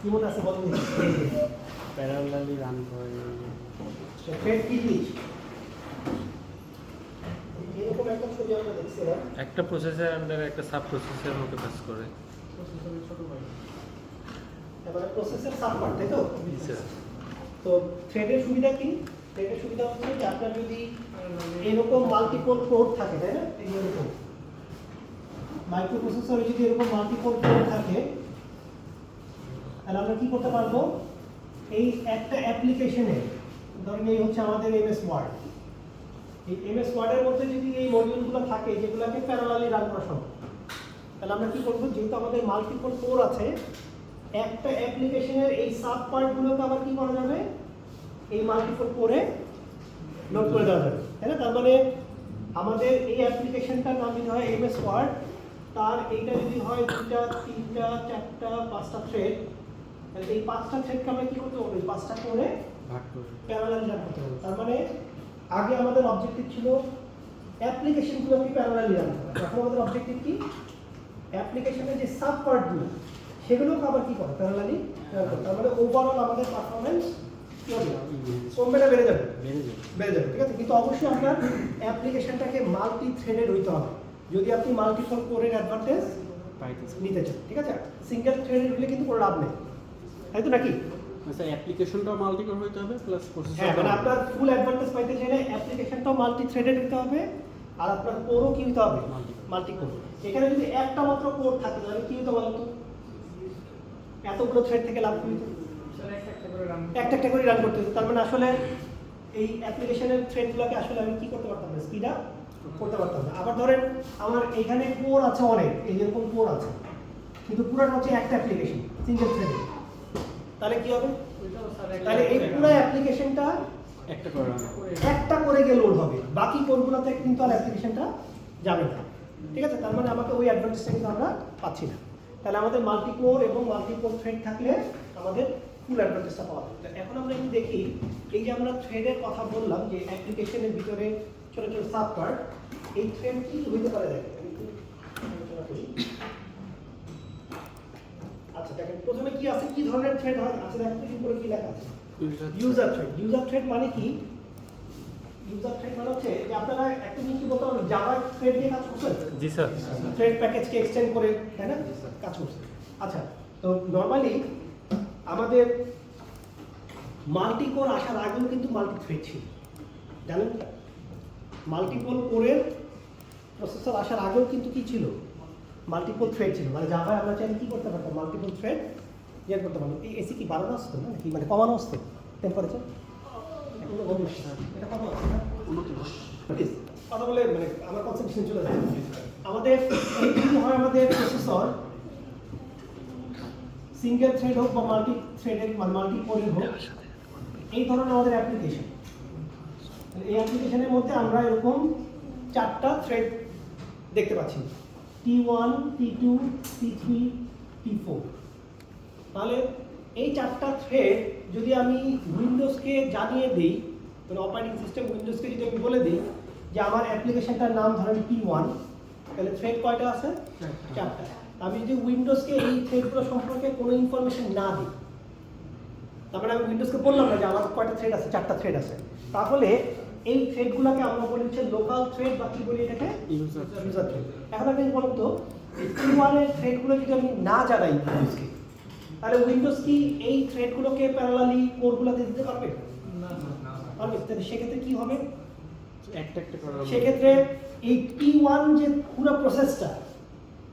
কি মনে আছে বলুন প্যারালালি রান করে থ্রেড কি জিনিস এরকম একটা ছবি আমরা দেখছিলাম একটা প্রসেসের আন্ডারে একটা সাব প্রসেসের মতো কাজ করে। এবারে প্রসেসের সাব পার্ট তাই তো স্যার তো থ্রেডের সুবিধা কি থ্রেডের সুবিধা হচ্ছে যে আপনার যদি এরকম মাল্টিপল কোড থাকে তাই না এই এরকম মাইক্রো প্রসেসরে যদি এরকম মাল্টিপল কোড থাকে তাহলে আমরা কি করতে পারবো এই একটা অ্যাপ্লিকেশনে ধরেন এই হচ্ছে আমাদের এমএস ওয়ার্ড এই এমএস ওয়ার্ডের মধ্যে যদি এই মডিউলগুলো থাকে যেগুলোকে প্যারালালি রান করা সম্ভব তাহলে আমরা কি করবো যেহেতু আমাদের মাল্টিপল কোর আছে একটা অ্যাপ্লিকেশনের এই সাব পার্টগুলোকে আবার কি করা যাবে এই মাল্টিপল কোরে লোড করে দেওয়া যাবে তাই না তার মানে আমাদের এই অ্যাপ্লিকেশনটার নাম যদি হয় এমএস ওয়ার্ড তার এইটা যদি হয় দুইটা তিনটা চারটা পাঁচটা থ্রেড তাহলে এই পাঁচটা থ্রেডকে আমরা কি করতে পারবো পাঁচটা করে ভাগ করে প্যারালালি রান করতে পারবো তার মানে আগে আমাদের অবজেক্টিভ ছিল অ্যাপ্লিকেশনগুলোকে প্যারালালি রান করা এখন আমাদের অবজেক্টিভ কি অ্যাপ্লিকেশনের যে সাব পার্টগুলো সেগুলোকে আবার কি করে প্যারালালি রান করতে তার মানে ওভারঅল আমাদের পারফরম্যান্স কি হবে কমবে না বেড়ে যাবে বেড়ে যাবে ঠিক আছে কিন্তু অবশ্যই আপনার অ্যাপ্লিকেশনটাকে মাল্টি থ্রেডেড হইতে হবে যদি আপনি মাল্টিপল কোরের অ্যাডভান্টেজ নিতে চান ঠিক আছে সিঙ্গেল থ্রেডেড হলে কিন্তু কোনো লাভ নেই তাই তো নাকি আচ্ছা অ্যাপ্লিকেশনটাও মাল্টি কোর হতে হবে প্লাস হ্যাঁ মানে আপনার ফুল অ্যাডভান্টেজ পাইতে চাইলে অ্যাপ্লিকেশনটাও মাল্টি থ্রেডেড হতে হবে আর আপনার কোরও কি হতে হবে মাল্টি কোর এখানে যদি একটা মাত্র কোর থাকে তাহলে কি হতো বলতো এতগুলো থ্রেড থেকে লাভ কি হতো একটা একটা করে রান করতে হতো তার মানে আসলে এই অ্যাপ্লিকেশনের থ্রেডগুলোকে আসলে আমি কি করতে পারতাম না স্পিড আপ করতে পারতাম না আবার ধরেন আমার এখানে কোর আছে অনেক এই যেরকম কোর আছে কিন্তু পুরোটা হচ্ছে একটা অ্যাপ্লিকেশন সিঙ্গেল থ্রেডে তাহলে কি হবে তাহলে এই পুরো অ্যাপ্লিকেশনটা একটা করে গিয়ে লোড হবে বাকি কোরগুলোতে কিন্তু আর অ্যাপ্লিকেশনটা যাবে না ঠিক আছে তার মানে আমাকে ওই অ্যাডভান্টেজটা কিন্তু আমরা পাচ্ছি না তাহলে আমাদের মাল্টি কোর এবং মাল্টিপল থ্রেড থাকলে আমাদের ফুল অ্যাডভান্টেজটা পাওয়া যাবে এখন আমরা একটু দেখি এই যে আমরা থ্রেডের কথা বললাম যে অ্যাপ্লিকেশনের ভিতরে ছোট ছোট সাব পার্ট এই থ্রেড কি হইতে পারে দেখেন আমি একটু আলোচনা করি আচ্ছা দেখেন প্রথমে কি আছে কি ধরনের থ্রেড হয় আচ্ছা দেখেন তো উপরে কি লেখা আছে ইউজার থ্রেড মানে কি ইউজার থ্রেড মানে হচ্ছে যে আপনারা একটা জিনিস কি বলতে পারবেন জাভা থ্রেড দিয়ে কাজ করছেন জি স্যার থ্রেড প্যাকেজকে এক্সটেন্ড করে তাই না কাজ করছে আচ্ছা তো নরমালি আমাদের মাল্টি কোর আসার আগেও কিন্তু মাল্টি থ্রেড ছিল জানেন মাল্টিপল কোরের প্রসেসর আসার আগেও কিন্তু কি ছিল মাল্টিপল থ্রেড ছিল মানে জাভায় আমরা চাইলে কি করতে পারতাম মাল্টিপল থ্রেড ইয়ে করতে পারতাম এই এসি কি বাড়ানো আসতো না কি মানে কমানো আসতো টেম্পারেচার এটা কত আছে না কথা বলে মানে আমার কনসেন্ট্রেশন চলে যায় আমাদের এই হয় আমাদের প্রসেসর সিঙ্গেল থ্রেড হোক বা মাল্টি থ্রেডের মাল্টি কোরের হোক এই ধরনের আমাদের অ্যাপ্লিকেশন এই অ্যাপ্লিকেশনের মধ্যে আমরা এরকম চারটা থ্রেড দেখতে পাচ্ছি T1, T2, T3, T4 তাহলে এই চারটা থ্রেড যদি আমি উইন্ডোজকে জানিয়ে দিই মানে অপারেটিং সিস্টেম উইন্ডোজকে যদি আমি বলে দিই যে আমার অ্যাপ্লিকেশনটার নাম ধরেন T1 তাহলে থ্রেড কয়টা আছে চারটা আমি যদি উইন্ডোজকে এই থ্রেডগুলো সম্পর্কে কোনো ইনফরমেশন না দিই তারপরে আমি উইন্ডোজকে বললাম না যে আমার কয়টা থ্রেড আছে চারটা থ্রেড আছে তাহলে এই থ্রেডগুলোকে আমরা বলি হচ্ছে লোকাল থ্রেড বা কি বলি এটাকে ইউজার থ্রেড এখন আপনি বলুন তো T1 এর থ্রেডগুলো যদি আমি না জানাই উইন্ডোজকে তাহলে উইন্ডোজ কি এই থ্রেডগুলোকে প্যারালালি কোরগুলোতে দিতে পারবে না পারবে তাহলে সেক্ষেত্রে কি হবে একটা একটা করে সেক্ষেত্রে এই T1 যে পুরো প্রসেসটা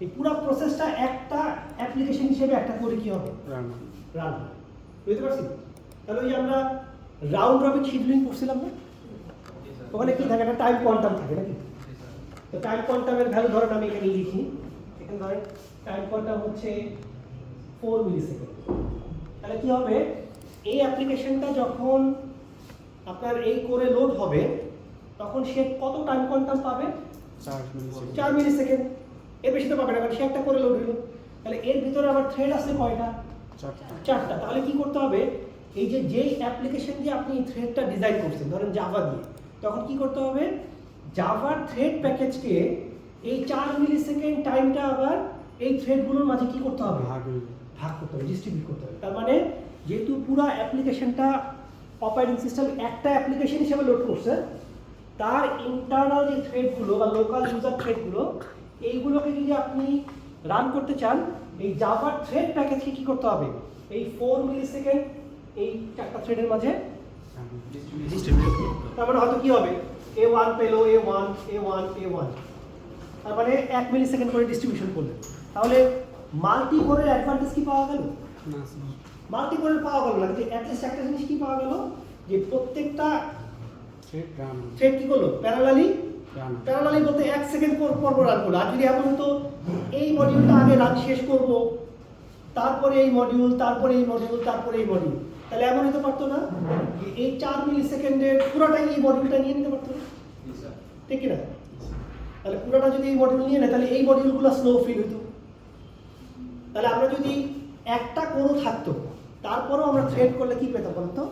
এই পুরো প্রসেসটা একটা অ্যাপ্লিকেশন হিসেবে একটা করে কি হবে রান বুঝতে পারছি তাহলে ওই যে আমরা রাউন্ড রবিন শিডিউলিং করছিলাম না ওখানে কি থাকে একটা টাইম কোয়ান্টাম থাকে নাকি তো টাইম কোয়ান্টামের ভ্যালু ধরেন আমি এখানে লিখি এখানে ধরেন টাইম কোয়ান্টাম হচ্ছে 4 মিলিসেকেন্ড তাহলে কি হবে এই অ্যাপ্লিকেশনটা যখন আপনার এই কোরে লোড হবে তখন সে কত টাইম কোয়ান্টাম পাবে 4 মিলিসেকেন্ড এর বেশি তো পাবে না কারণ সে একটা করে লোড হলো তাহলে এর ভিতরে আবার থ্রেড আছে কয়টা চারটা তাহলে কি করতে হবে এই যে যেই অ্যাপ্লিকেশন দিয়ে আপনি থ্রেডটা ডিজাইন করছেন ধরেন জাভা দিয়ে তখন কি করতে হবে জাভার থ্রেড প্যাকেজকে এই 4 মিলিসেকেন্ড টাইমটা আবার এই থ্রেডগুলোর মাঝে কি করতে হবে ভাগ করতে হবে হবে, ডিস্ট্রিবিউট করতে হবে। তার মানে যেহেতু পুরো অ্যাপ্লিকেশনটা অপারেটিং সিস্টেম একটা অ্যাপ্লিকেশন হিসেবে লোড করছে, তার ইন্টারনাল যে থ্রেডগুলো বা লোকাল ইউজার থ্রেডগুলো, এইগুলোকে যদি আপনি রান করতে চান, এই জাভা থ্রেড প্যাকেজকে কি করতে হবে, এই 4 মিলি সেকেন্ড এই চারটা থ্রেডের মাঝে ডিস্ট্রিবিউট করতে হবে। তার মানে হয়তো কি হবে, A1 পেলো A1 A1 A1, তার মানে 1 মিলি সেকেন্ড করে ডিস্ট্রিবিউশন করলেন। তাহলে মাল্টি কোরের অ্যাডভান্টেজ কি পাওয়া গেল? না স্যার, মাল্টি কোরের পাওয়া গেল না, যে অ্যাটলিস্ট একটা জিনিস কি পাওয়া গেল, যে প্রত্যেকটা থ্রেড রান থ্রেড কি করলো, প্যারালালি রান বলতে 1 সেকেন্ড পর রান করলো। আর যদি এমন হতো এই মডিউলটা আগে রান শেষ করব, তারপরে এই মডিউল, তারপরে এই মডিউল, তারপরে এই মডিউল, তাহলে এমন হতে পারতো না, যে এই 4 মিলি সেকেন্ডের পুরোটাই এই মডিউলটা নিয়ে নিতে পারতো না, ঠিক কিনা? তাহলে পুরোটা যদি এই মডিউল নিয়ে নেয়, তাহলে এই মডিউলগুলো স্লো ফিল হতো। তাহলে আমরা যদি একটা কোরও থাকতো, তারপরেও আমরা থ্রেড করলে কি পেতাম বলতো,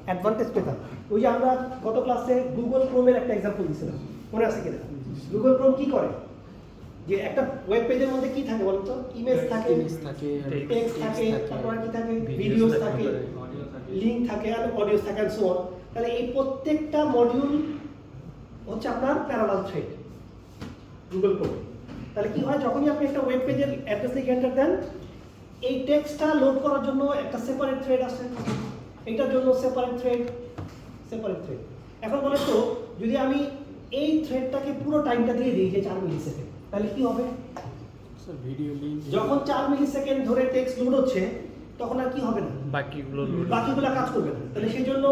অ্যাডভান্টেজ পেতাম। ওই যে আমরা গত ক্লাসে গুগল ক্রোমের একটা এক্সাম্পল দিয়েছিলাম, মনে আছে কিনা? গুগল ক্রোম কি করে, যে একটা ওয়েব পেজের মধ্যে কি থাকে বলতো, ইমেজ থাকে, টেক্সট থাকে, তারপর কি থাকে, ভিডিওস থাকে, লিঙ্ক থাকে, আর অডিওস থাকে, আর সো অন। তাহলে এই প্রত্যেকটা মডিউল হচ্ছে আপনার প্যারালাল থ্রেড গুগল ক্রোম। তাহলে কি হয়, যখনই আপনি একটা ওয়েব পেজের অ্যাড্রেস লিখে এন্টার দেন, এই টেক্সটটা লোড করার জন্য একটা সেপারেট থ্রেড আসে, এটার জন্য সেপারেট থ্রেড। এখন বলেন তো, যদি আমি এই থ্রেডটাকে পুরো টাইমটা দিয়ে দিই যে 4 মিলি সেকেন্ড, তাহলে কি হবে? স্যার ভিডিও লিংক যখন 4 মিলি সেকেন্ড ধরে টেক্সট লোড হচ্ছে, তখন আর কি হবে না, বাকিগুলো কাজ করবে না। তাহলে সেই জন্য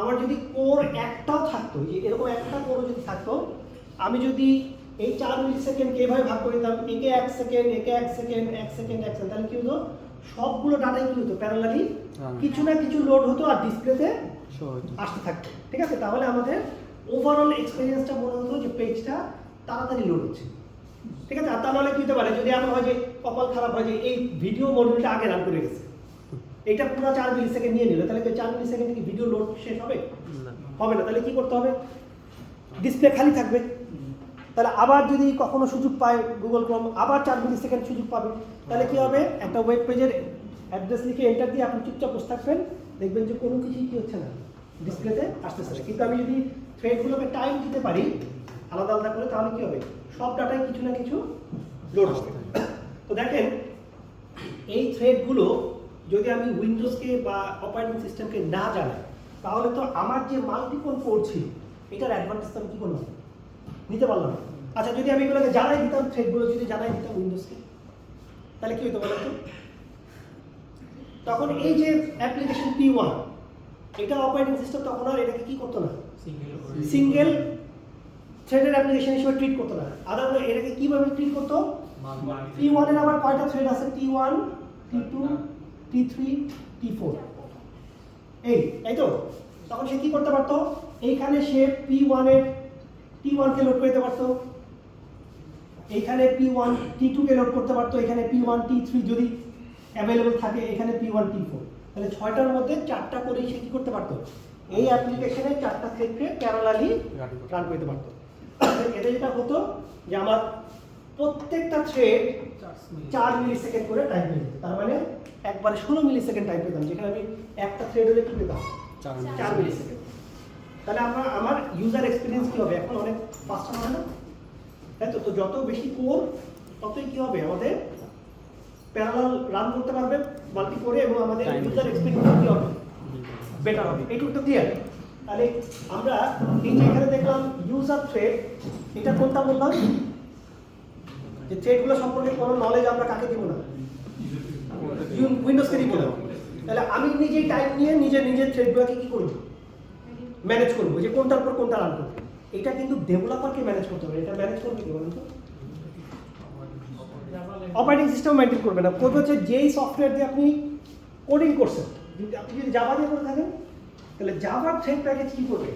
আমার যদি কোর একটাও থাকতো, যে এরকম একটা কোর যদি থাকতো, আমি যদি এই 4 মিলি সেকেন্ডকে এভাবে ভাগ করে দিতাম, একে 1 সেকেন্ড, একে 1 সেকেন্ড, 1 সেকেন্ড, 1 সেকেন্ড, তাহলে কি হতো, সবগুলো ডাটাই কি হতো, প্যারালালি কিছু না কিছু লোড হতো আর ডিসপ্লেতে আসতে থাকতো, ঠিক আছে? তাহলে আমাদের ওভারঅল এক্সপিরিয়েন্সটা মনে হতো যে পেজটা তাড়াতাড়ি লোড হচ্ছে, ঠিক আছে? আর তা নাহলে কি হতে পারে, যদি এমন হয় যে কপাল খারাপ হয় যে এই ভিডিও মডিউলটা আগে রান করে গেছে, এটা পুরো 4 মিলি সেকেন্ড নিয়ে নিল, তাহলে 4 মিলি সেকেন্ড কি ভিডিও লোড শেষ হবে? হবে না। তাহলে কি করতে হবে, ডিসপ্লে খালি থাকবে। তাহলে আবার যদি কখনো সুযোগ পায় গুগল ক্রোম, আবার 4 মিলি সেকেন্ড সুযোগ পাবে, তাহলে কি হবে, একটা ওয়েব পেজের অ্যাড্রেস লিখে এন্টার দিয়ে আপনি চুপচাপ বসে থাকবেন, দেখবেন যে কোনো কিছুই কি হচ্ছে না, ডিসপ্লেতে আসতেছে না। কিন্তু আমি যদি থ্রেডগুলোকে টাইম দিতে পারি আলাদা আলাদা করে, তাহলে কি হবে, সব ডাটায় কিছু না কিছু লোড হবে। তো দেখেন, এই থ্রেডগুলো যদি আমি উইন্ডোজকে বা অপারেটিং সিস্টেমকে না জানাই, তাহলে তো আমার যে মাল্টিপল কোর ছিল, এটার অ্যাডভান্টেজ আমি কি করলাম, নিতে পারলাম না। আচ্ছা, যদি আমি এগুলোকে জানাই দিতাম, থ্রেডগুলো যদি জানাই দিতাম উইন্ডোজকে, তাহলে কি হতো বলেন তো? তখন এই যে অ্যাপ্লিকেশন P1, এটা অপারেটিং সিস্টেম তখন আর এটাকে কি করতো না, সিঙ্গেল থ্রেডের অ্যাপ্লিকেশন হিসেবে ট্রিট করতো না। আদারওয়াইজ এটাকে কিভাবে ট্রিট করতো, P1 এর আবার কয়টা থ্রেড আছে, T1 T2 T3 T4, এই তো। তখন সে কি করতে পারতো, এইখানে সে P1 এর T1 কে লোড করতে পারতো, এইখানে P1 T2 কে লোড করতে পারতো, এখানে P1 T3 যদি অ্যাভেলেবল থাকে, এখানে P1 T4, তাহলে 6টার মধ্যে 4টা করে সে কি করতে পারতো, এই অ্যাপ্লিকেশনে 4টা থ্রেডকে প্যারালালি রান করতে পারতো। এটা যেটা হতো যে আমার প্রত্যেকটা থ্রেড 4 মিলি সেকেন্ড করে টাইম পেয়ে যেত, তার মানে একবারে 16 মিলি সেকেন্ড টাইম পেতাম, যেখানে আমি একটা থ্রেড হলে কি পেতাম, 4 মিলি সেকেন্ড। তাহলে আমার ইউজার এক্সপিরিয়েন্স কি হবে, এখন অনেক ফাস্ট হবে না, তাই তো? তো যত বেশি কোর, ততই কি হবে, আমাদের প্যারালাল রান করতে পারবে মাল্টি কোরে, এবং আমাদের ইউজার এক্সপিরিয়েন্স কি হবে, বেটার হবে। এইটুকু তো ক্লিয়ার। তাহলে আমরা এই যে এখানে দেখলাম ইউজার থ্রেড, এটা কোনটা বললাম, যে থ্রেডগুলো সম্পর্কে কোনো নলেজ আমরা কাকে দিব না, উইন্ডোজকে দিব না। তাহলে আমি নিজেই টাইম নিয়ে নিজের থ্রেডগুলোকে কি করব, ম্যানেজ করবো, যে কোনটার পর কোনটা রান করবো। এটা কিন্তু ডেভেলপারকে ম্যানেজ করতে হবে, এটা ম্যানেজ করবে কি বলুন তো, অপারেটিং সিস্টেম মেনটেন করবে না। করবে হচ্ছে যেই সফটওয়্যার দিয়ে আপনি কোডিং করছেন, আপনি যদি জাভা দিয়ে করে থাকেন, তাহলে জাভার থ্রেড প্যাকেজ কি করবে,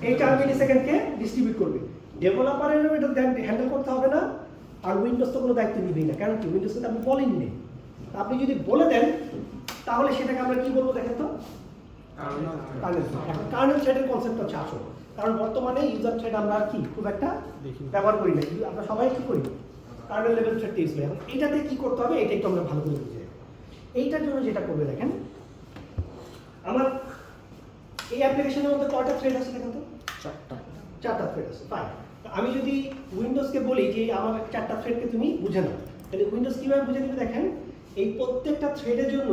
এই 4 মিলি সেকেন্ডকে ডিস্ট্রিবিউট করবে। ডেভেলপারেরও এটা হ্যান্ডেল করতে হবে না, আর উইন্ডোজ তো কোনো দায়িত্ব নিবেই না, কারণ কি, উইন্ডোজ কিন্তু আপনি বলেনই নেই। আপনি যদি বলে দেন, তাহলে সেটাকে আমরা কি বলবো দেখেন তো, কার্নেল থ্রেডের কনসেপ্ট হচ্ছে আসল। কারণ বর্তমানে ইউজার থ্রেড আমরা কি খুব একটা ব্যবহার করি না, আমরা সবাই কি করি, কার্নেল লেভেল থ্রেড ইউজ করি। এখন এটাতে কি করতে হবে, এটা একটু আমরা ভালো করে বুঝি। এইটার জন্য যেটা করবে দেখেন, আমার এই অ্যাপ্লিকেশনের মধ্যে কয়টা থ্রেড আছে দেখেন তো? চারটা থ্রেড আছে। ফাইন। আমি যদি উইন্ডোজকে বলি যে আমার চারটা থ্রেডকে তুমি বুঝে নাও, তাহলে উইন্ডোজ কীভাবে বুঝে নেবে দেখেন, এই প্রত্যেকটা থ্রেডের জন্য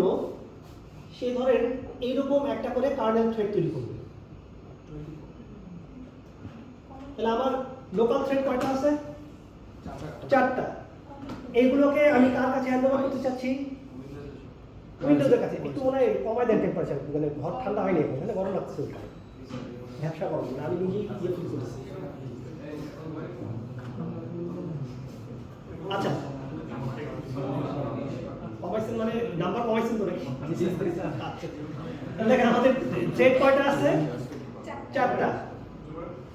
সে ধরেন এইরকম একটা করে কার্নেল থ্রেড তৈরি করবে। তাহলে আমার লোকাল থ্রেড কয়টা আছে? চারটা। এইগুলোকে আমি কার কাছে হ্যান্ড ওভার করতে চাচ্ছি? উইন্ডোজের কাছে। একটু মনে হয় কমায় দেন টেম্পারেচার, মানে ঘর ঠান্ডা হয়নি এখন, মানে গরম লাগছে ওইটা, ব্যবসা গরম না, আমি নিজেই ইয়ে ফিল করেছি। আচ্ছা, কমাইছেন মানে নাম্বার কমাইছেন তো নাকি? আচ্ছা, দেখেন আমাদের থ্রেড কয়টা আছে? চারটা।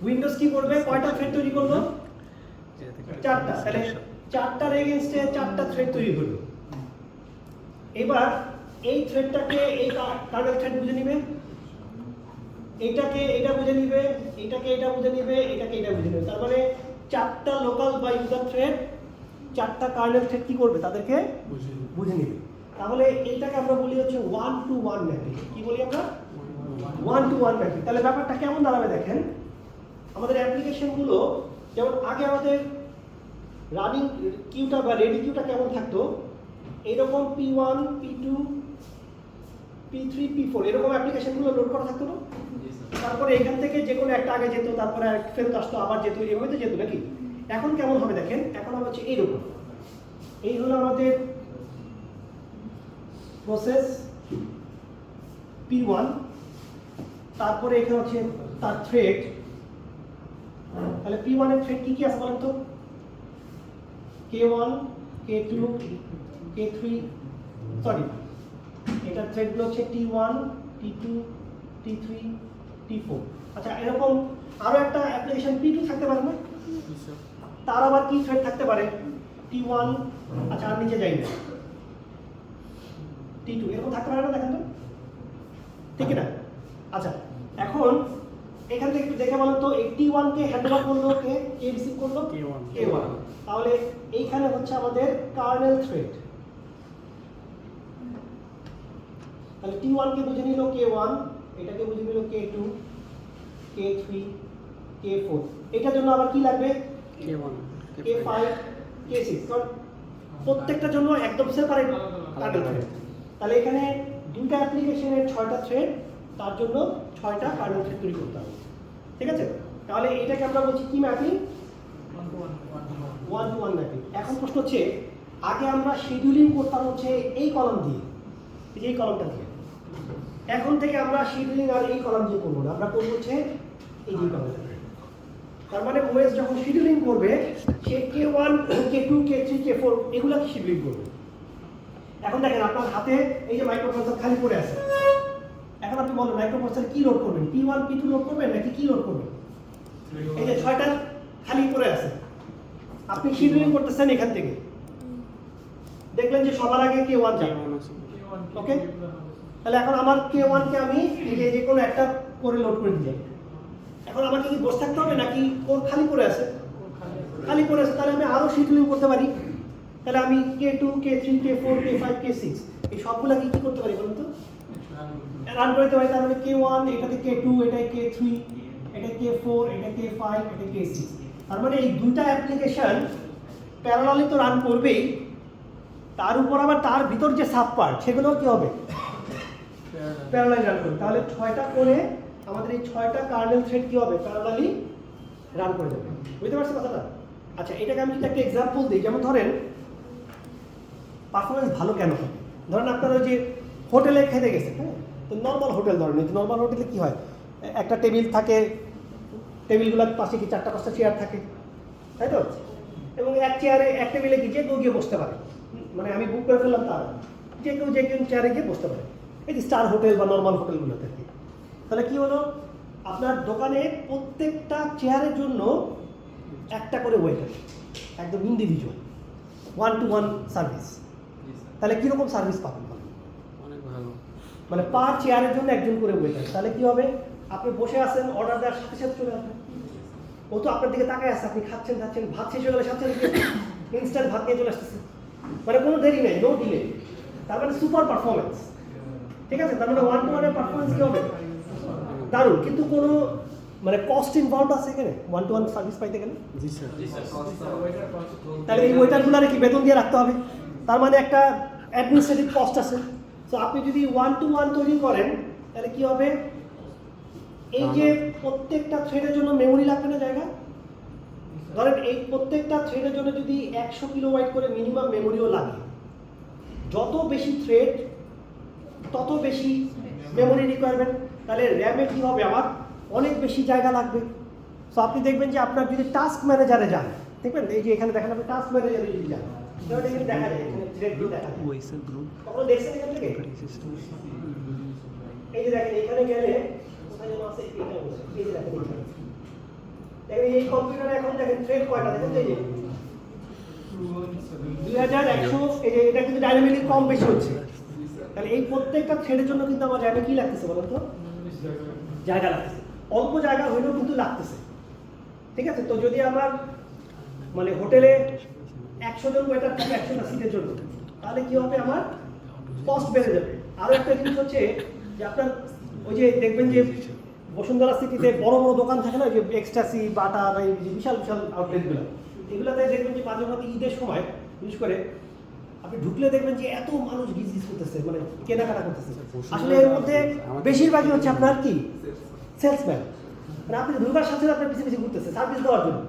উইন্ডোজ কি করবে? কয়টা থ্রেড তৈরি করলো? চারটা। তাহলে চারটার এগেইনস্টে চারটা থ্রেড তৈরি হলো। এবার এই থ্রেডটাকে এই কার্নেল থ্রেড বুঝে নিবে, এটাকে এটা বুঝে নিবে, এটাকে এটা বুঝে নিবে, এটাকে এটা বুঝে নিবে। তার মানে চারটা লোকাল বা ইউজার থ্রেড চারটা কার্নেল থ্রেড কি করবে? তাদেরকে বুঝে নিবে। তাহলে এইটাকে আমরা বলি হচ্ছে 1-to-1 ম্যাপিং। কি বলি আমরা? 1-to-1 mapping. তাহলে ব্যাপারটা কেমন দাঁড়াবে দেখেন, আমাদের অ্যাপ্লিকেশনগুলো যেমন আগে আমাদের রানিং কিউটা বা রেডি কিউটা কেমন থাকতো, এইরকম P1, P2, P3, P4 এরকম অ্যাপ্লিকেশনগুলো লোড করা থাকতো না? তারপরে এখান থেকে যে কোনো একটা আগে যেত, তারপরে ফেরত আসতো, আবার যেত, এভাবে তো যেত নাকি? এখন কেমন হবে দেখেন, এখন হবে হচ্ছে এইরকম। এই হলো আমাদের প্রসেস P1, তারপরে এখানে হচ্ছে তার থ্রেড। তাহলে P1 এর থ্রেড কি কি আছে বলেন তো? K1, K2, K3, সরি, এটা থ্রেডগুলো হচ্ছে T1, T2, T3, T4। আচ্ছা, এরকম আরো একটা অ্যাপ্লিকেশন P2 থাকতে পারে না? তার আবার কি থ্রেড থাকতে পারে? T1, আচ্ছা আর নিচে যাই না, T2 এরকম থাকতে পারে না? দেখেন তো, ঠিক না? আচ্ছা, এখন এখান থেকে একটু দেখে বলেন তো, এই T1 কে হ্যান্ডওভার করলো কে? কে রিসিভ করলো? K1। তাহলে এইখানে হচ্ছে আমাদের কার্নেল থ্রেড। তাহলে T1 কে বুঝে নিল K1, এটাকে বুঝে নিল K2, K3, K4। এটার জন্য আবার কি লাগবে? K5, K6। কারণ প্রত্যেকটার জন্য একদম সেপারেট কার্নেল থ্রেড। তাহলে এখানে দুইটা অ্যাপ্লিকেশনের 6টা থ্রেড, তার জন্য 6টা কার্নেল থ্রেড তৈরি করতে হবে। ঠিক আছে? তাহলে এটাকে আমরা বলছি কি ম্যাপিং? 1-to-1 mapping. এখন প্রশ্ন হচ্ছে, আগে আমরা শিডিউলিং করতাম হচ্ছে এই কলাম দিয়ে, এই কলামটা দিয়ে। এখন থেকে আমরা শিডিউলিং আর এই কলাম দিয়ে করবো না, আমরা করবো হচ্ছে এই দুই কলামটা। তার মানে ওএস যখন শিডিউলিং করবে, সে K1, K2, K3, K4 এগুলা কি শিডিউলিং করবে। এখন দেখেন আপনার হাতে এই যে মাইক্রোপ্রসেসর খালি পড়ে আছে, এখন আপনি বলেন মাইক্রোপ্রসেসর কি লোড করবেন? P1, P2 লোড করবেন নাকি কি লোড করবেন? এই যে 6টা খালি পড়ে আছে, আপনি শিডিউলিং করতেছেন এখান থেকে, দেখলেন যে সবার আগে K1 যাবে। ওকে, তাহলে এখন আমার K1 কে আমি এই যে কোনো একটা করে লোড করে দিলাম। এখন আমাকে কি বসে থাকতে হবে নাকি কোর খালি পড়ে আছে? খালি পড়ে আছে, তাহলে আমি আরো শিডিউলিং করতে পারি। তাহলে আমি K2, K3, K4, K5, K6 এই সবগুলা কি করতে পারি বলুন তো? রান করতে পারি। তার মানে K1, এটাতে K2, এটা K3, এটা K4, এটা K5, এটা K6। তার মানে এই দুইটা অ্যাপ্লিকেশন প্যারালালি তো রান করবেই, তার উপর আবার তার ভিতর যে সাব পার্ট সেগুলো কি হবে? প্যারালালি রান করবে। তাহলে 6টা করে আমাদের এই 6টা কার্নেল থ্রেড কি হবে? প্যারালালি রান করে যাবে। বুঝতে পারছেন কথাটা? আচ্ছা, এটাকে আমি যদি একটা এক্সাম্পল দিই, যেমন ধরেন পারফরমেন্স ভালো কেন হবে? ধরেন আপনারা ওই যে হোটেলে খেতে গেছেন, হ্যাঁ, তো নর্মাল হোটেল ধরেন, নর্মাল হোটেলে কি হয়, একটা টেবিল থাকে, টেবিলগুলোর পাশে কি 4টা-5টা চেয়ার থাকে, তাই তো? এবং এক চেয়ারে এক টেবিলে কি যে কেউ গিয়ে বসতে পারে, মানে আমি বুক করে ফেললাম তার যে কেউ চেয়ারে গিয়ে বসতে পারে, এই যে স্টার হোটেল বা নর্মাল হোটেলগুলোতে আর কি। তাহলে কি হলো, আপনার দোকানে প্রত্যেকটা চেয়ারের জন্য একটা করে ওয়েটার, একদম ইন্ডিভিজুয়াল 1-to-1 সার্ভিস। তাহলে কীরকম সার্ভিস পাবেন? অনেক ভালো। মানে পার চেয়ারের জন্য একজন করে ওয়েটার। তাহলে কি হবে, আপনি বসে আছেন, অর্ডার দেওয়ার সাথে সাথে চলে আসবেন, ও তো আপনার দিকে তাকায় আছে, আপনি খাচ্ছেন, ভাত শেষ হয়ে গেলে সাথে ইনস্ট্যান্ট ভাত নিয়ে চলে আসতেছে, মানে কোনো দেরি নেই, নো ডিলে। তার মানে সুপার পারফরমেন্স, ঠিক আছে? তার মানে 1 to 1 এর পারফরমেন্স কি হবে? দারুণ। কিন্তু কোনো মানে কস্ট ইনভলভ আছে এখানে 1 to 1 সার্ভিস পাইতে গেলে? জি স্যার। তাহলে এই ওয়েটারগুলোর কি বেতন দিয়ে রাখতে হবে, তার মানে একটা অ্যাডমিনিস্ট্রেটিভ কস্ট আছে। সো আপনি যদি 1 to 1 তৈরি করেন তাহলে কি হবে, এই যে প্রত্যেকটা থ্রেডের জন্য মেমোরি লাগবে না জায়গা, ধরেন এই প্রত্যেকটা থ্রেডের জন্য যদি 100 কিলোবাইট করে মিনিমাম মেমোরিও লাগে, যত বেশি থ্রেড তত বেশি মেমোরি রিকোয়ারমেন্ট, তাহলে র্যামে কী হবে, আমার অনেক বেশি জায়গা লাগবে। সো আপনি দেখবেন যে আপনার যদি টাস্ক ম্যানেজারে যান, দেখবেন এই যে এখানে দেখেন আপনি টাস্ক ম্যানেজারে যদি যান, তাহলে এখানে দেখা যায় এখানে থ্রেডগুলো দেখা যায়। কখনো দেখছেন এখান থেকে? এই যে দেখেন এখানে গেলে কোথায় যেন আছে, এইটা বলছে, এই যে দেখেন এখানে। দেখেন এই কম্পিউটারে এখন দেখেন থ্রেড কয়টা দেখেন, এই যে 2100, এই যে এটা কিন্তু ডাইনামিকলি কম বেশি হচ্ছে। তাহলে এই প্রত্যেকটা থ্রেডের জন্য কিন্তু আমার জায়গা কি লাগতেছে বলুন তো? জায়গা লাগতেছে, অল্প জায়গা হলেও কিন্তু লাগতেছে, ঠিক আছে? তো যদি আমার মানে হোটেলে 100 জন ওয়েটার থাকে 100টা সিটের জন্য, তাহলে কি হবে, আমার কস্ট বেড়ে যাবে। আরও একটা জিনিস হচ্ছে যে আপনার ওই যে দেখবেন যে বসুন্ধরা সিটিতে বড় বড় দোকান থাকে না, যে এক্সট্রাসি, বাটা বা এই যে বিশাল বিশাল আউটলেটগুলো, এগুলোতে দেখবেন যে মাঝে মাঝে ঈদের সময় বিশেষ করে আপনি ঢুকলে দেখবেন যে এত মানুষ গিজ করতেছে, মানে কেনাকাটা করতেছে। আসলে এর মধ্যে বেশিরভাগই হচ্ছে আপনার কি সেলসম্যান, মানে আপনি ঢুকার সাথে সাথে আপনার পিছিয়ে পিছিয়ে ঘুরতেছে সার্ভিস দেওয়ার জন্য।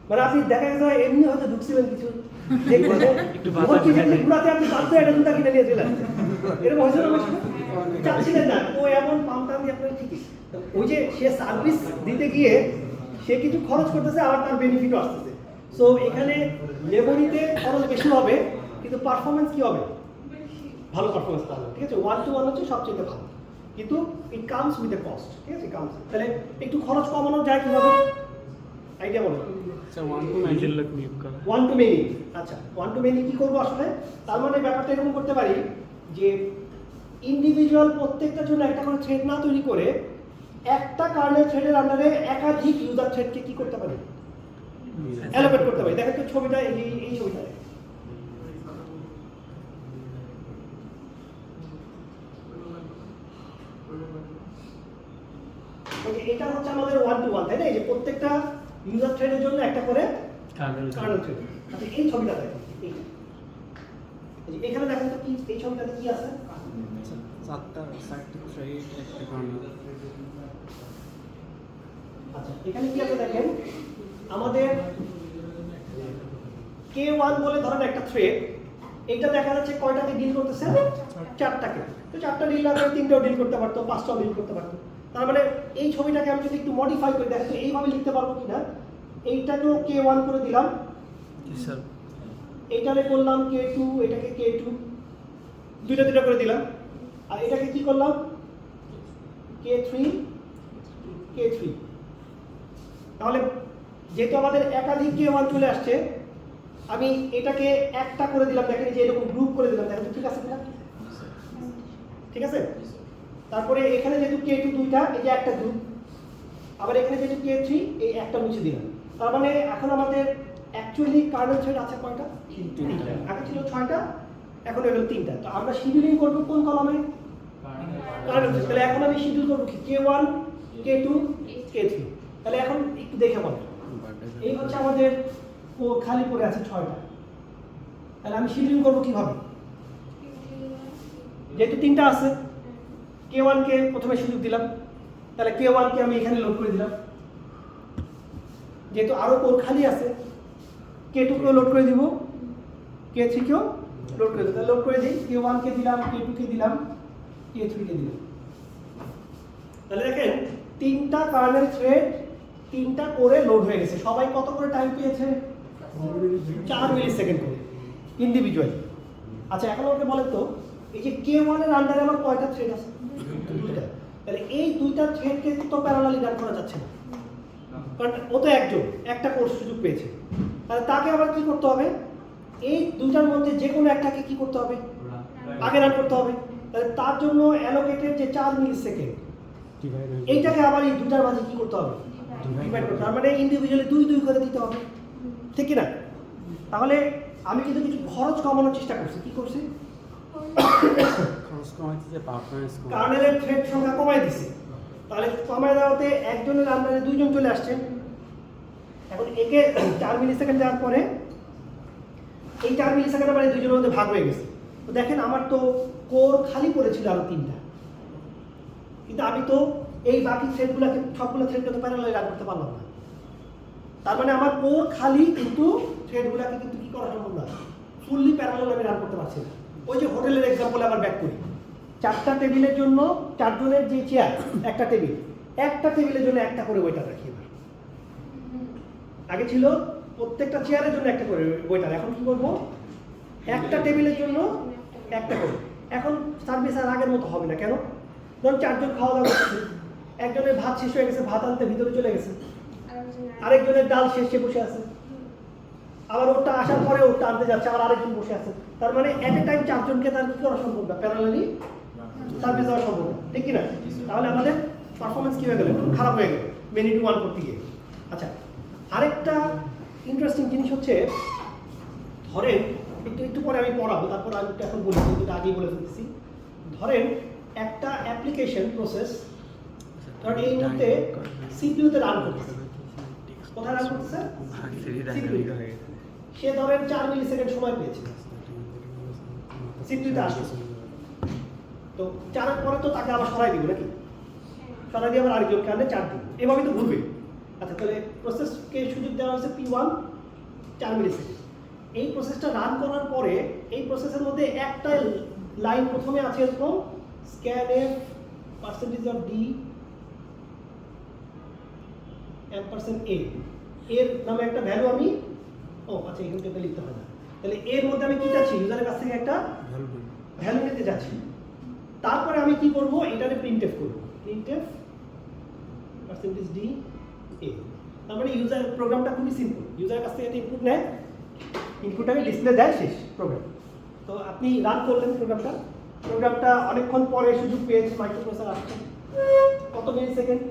মানে আপনি দেখা গেছে এমনি হয়তো ঢুকছিলেন কিছু ঘুরাতে, আপনি বাধ্য একটা জুতা কিনে নিয়ে চলে আসছেন, এরকম হয়েছিল না? চাচ্ছিলেন না, ও এমন পাম্পটা দিয়ে আপনার ঠিকই ওই যে সে সার্ভিস দিতে গিয়ে সে কিছু খরচ করতেছে, আবার তার বেনিফিটও আসতেছে। সো এখানে মেমোরিতে খরচ বেশি হবে কিন্তু পারফরমেন্স কি হবে, ভালো পারফরমেন্স পাবে, ঠিক আছে? 1 to 1 হচ্ছে সবচেয়ে ভালো, কিন্তু it comes with a cost, ঠিক আছে? কামস, তাহলে একটু খরচ কমানো যায় কিভাবে, আইডিয়া বলো? স্যার 1 to many নিয়োগ করা। 1 to many, আচ্ছা 1 to many কি করবো আসলে? তার মানে ব্যাপারটা এরকম করতে পারি যে ইন্ডিভিজুয়াল প্রত্যেকটার জন্য একটা করে থ্রেড না তৈরি করে একটা কার্নেল থ্রেডের আন্ডারে একাধিক ইউজার থ্রেডকে কি করতে পারি, অ্যালোকেট করতে পারি। দেখেন তো ছবিটা, এই ছবিটা এটা হচ্ছে আমাদের 1 to 1, তাই না? এই যে প্রত্যেকটা ইউজার থ্রেডের জন্য একটা করে কার্নেল থ্রেড। আচ্ছা এই ছবিটা দেখেন, এইটা এখানে দেখেন তো কি, এই ছবিটাতে কি আছে? 7টা থ্রেড, একটা কার্নেল। আচ্ছা এখানে কি আছে দেখেন, আমাদের K1 বলে ধরেন একটা থ্রেড, এইটা দেখা যাচ্ছে কয়টাকে ডিল করতেছে, 4টাকে। তো 4টা ডিল না করে 3টাও ডিল করতে পারতো, 5টাও ডিল করতে পারতো। তার মানে এই ছবিটাকে আমি যদি একটু মডিফাই করে দেখেন তো এইভাবে লিখতে পারবো কিনা, এইটাকেও K1 করে দিলাম, স্যার এইটাকে করলাম K2, এটাকে K2, দুইটা দুইটা করে দিলাম, আর এটাকে কি করলাম K3, K3। তাহলে যেহেতু আমাদের একাধিক K1 চলে আসছে, আমি এটাকে একটা করে দিলাম, দেখেন যে এরকম গ্রুপ করে দিলাম, দেখেন ঠিক আছে কিনা, ঠিক আছে? তারপরে এখানে যেহেতু K2 দুইটা, এই যে একটা গ্রুপ, আবার এখানে যেহেতু K3, এই একটা মুছে দিলাম। তার মানে এখন আমাদের অ্যাকচুয়ালি কার্নেল থ্রেড আছে কয়টা? 3টা। আগে ছিল 6টা, এখন হয়ে গেল 3টা। তো আমরা শিডিউলিং করবো কোন কলামে? Kernel thread. তাহলে এখন আমি শিডিউল করবো কি, K1, K2, K3। তাহলে এখন একটু দেখে বলেন, এই হচ্ছে আমাদের খালি পড়ে আছে 6টা, তাহলে আমি শিডিউল করবো কিভাবে? যেহেতু 3টা আছে, K1 কে প্রথমে সুযোগ দিলাম, তাহলে K1 কে আমি এখানে লোড করে দিলাম। যেহেতু আরো কোর খালি আছে, K2 কেও লোড করে দিব, K3 কেও লোড করে দিব। তাহলে লোড করে দিই, K1 কে দিলাম, K2 কে দিলাম, K3 কে দিলাম। তাহলে দেখেন 3টা কার্নেল থ্রেড 3টা কোরে লোড হয়ে গেছে। সবাই কত করে টাইম পেয়েছে? 4 মিলি সেকেন্ড করে ইন্ডিভিজুয়ালি। আচ্ছা এখন আমাকে বলেন তো, এই যে K1 এর আন্ডারে আমার কয়টা থ্রেড আছে? 2টা। তাহলে এই 2টা থ্রেডকে তো প্যারালালি রান করা যাচ্ছে না, কারণ ও তো একজন, একটা কোর্স সুযোগ পেয়েছে। তাহলে তাকে আবার কি করতে হবে, এই 2টার মধ্যে যে কোনো একটাকে কি করতে হবে, আগে রান করতে হবে। তাহলে তার জন্য অ্যালোকেটেড যে 4 মিলি সেকেন্ড, এইটাকে আবার এই 2টার মাঝে কি করতে হবে, ডিভাইড করতে হবে। তার মানে ইন্ডিভিজুয়ালি 2 করে দিতে হবে, ঠিক কি না? তাহলে আমি কিন্তু কিছু খরচ কমানোর চেষ্টা করছি। কি করছি? খরচ কমাইতে পারফরম্যান্স কম। কার্নেলের থ্রেড সংখ্যা কমাই দিছে, তাহলে কমাই দেওয়াতে একজনের আন্ডারে দুইজন চলে আসছে। এখন একে 4 মিলি সেকেন্ড দেওয়ার পরে এই 4 মিলি সেকেন্ডের মানে দুইজনের মধ্যে ভাগ হয়ে গেছে। তো দেখেন আমার তো কোর খালি পড়েছিল আরো 3টা, কিন্তু আমি তো এই বাকি থ্রেডগুলোকে সবগুলো থ্রেডকে তো প্যারালালি রান করতে পারলাম না। তার মানে আমার কোর খালি, কিন্তু থ্রেডগুলোকে কিন্তু কি করা সম্ভব না, ফুললি প্যারালাল আমি রান করতে পারছি না। ওই যে হোটেলের এক্সাম্পলে আবার ব্যাক করি, 4টা টেবিলের জন্য 4 জনের যে চেয়ার, একটা টেবিলের জন্য একটা করে ওয়েটার রাখি। এবার আগে ছিল প্রত্যেকটা চেয়ারের জন্য একটা করে ওয়েটার, এখন কি করবো, একটা টেবিলের জন্য একটা করে। এখন সার্ভিস আর আগের মতো হবে না। কেন? ধরুন 4 জন খাওয়া দাওয়া করছে, একজনের ভাত শেষ হয়ে গেছে, ভাত আনতে ভিতরে চলে গেছে, আরেকজনের ডাল শেষে বসে আছে, আবার ওটা আসার পরে ওটা আনতে যাচ্ছে, আবার আরেকজন বসে আছে। তার মানে এট এ টাইম 4 জনকে তার কি করা সম্ভব না, প্যারালালি সার্ভিস দেওয়া সম্ভব না, ঠিক কিনা? তাহলে আমাদের পারফরমেন্স কি হয়ে গেল, খারাপ হয়ে গেল মেনি টু 1 করতে গিয়ে। আচ্ছা, আরেকটা ইন্টারেস্টিং জিনিস হচ্ছে, ধরেন একটু পরে আমি পড়াবো, তারপর আমি এখন বলি, কিন্তু আগেই বলে ফেলতেছি। ধরেন একটা অ্যাপ্লিকেশন প্রসেস ধরেন এই মুহূর্তে সিপিইউতে রান করতেছে। কোথায় রান করতেছে? সে ধরেন 4 মিলি সেকেন্ড সময় পেয়েছে সিপিইউতে আসতে। তো 4 পরে তো তাকে আবার সরাই দিব নাকি, সরাই দিয়ে আবার আরেকজন কারণে 4 দিব, এভাবে তো ঘুরবে। আচ্ছা, তাহলে প্রসেসকে সুযোগ দেওয়া হয়েছে P1 4 মিলি সেকেন্ড। এই প্রসেসটা রান করার পরে এই প্রসেসের মধ্যে একটা লাইন প্রথমে আছে এরকম scanf %d %a এর নামে একটা ভ্যালু আমি, আচ্ছা এখান থেকে লিখতে হয় না। তাহলে এর মধ্যে আমি কি চাচ্ছি, ইউজারের কাছ থেকে একটা ভ্যালু নিতে যাচ্ছি। তারপরে আমি কি করব, এটারে প্রিন্টএফ করব, প্রিন্টএফ %d a। তার মানে ইউজার প্রোগ্রামটা খুবই সিম্পল, ইউজারের কাছ থেকে একটা ইনপুট নেয়, ইনপুটটাকে ডিসপ্লে দেয়, শেষ প্রোগ্রাম। তো আপনি রান করলেন প্রোগ্রামটা অনেকক্ষণ পরে সুযোগ পেয়েছে, মাইক্রোপ্রসেসর আসছে, কত মিলি সেকেন্ড,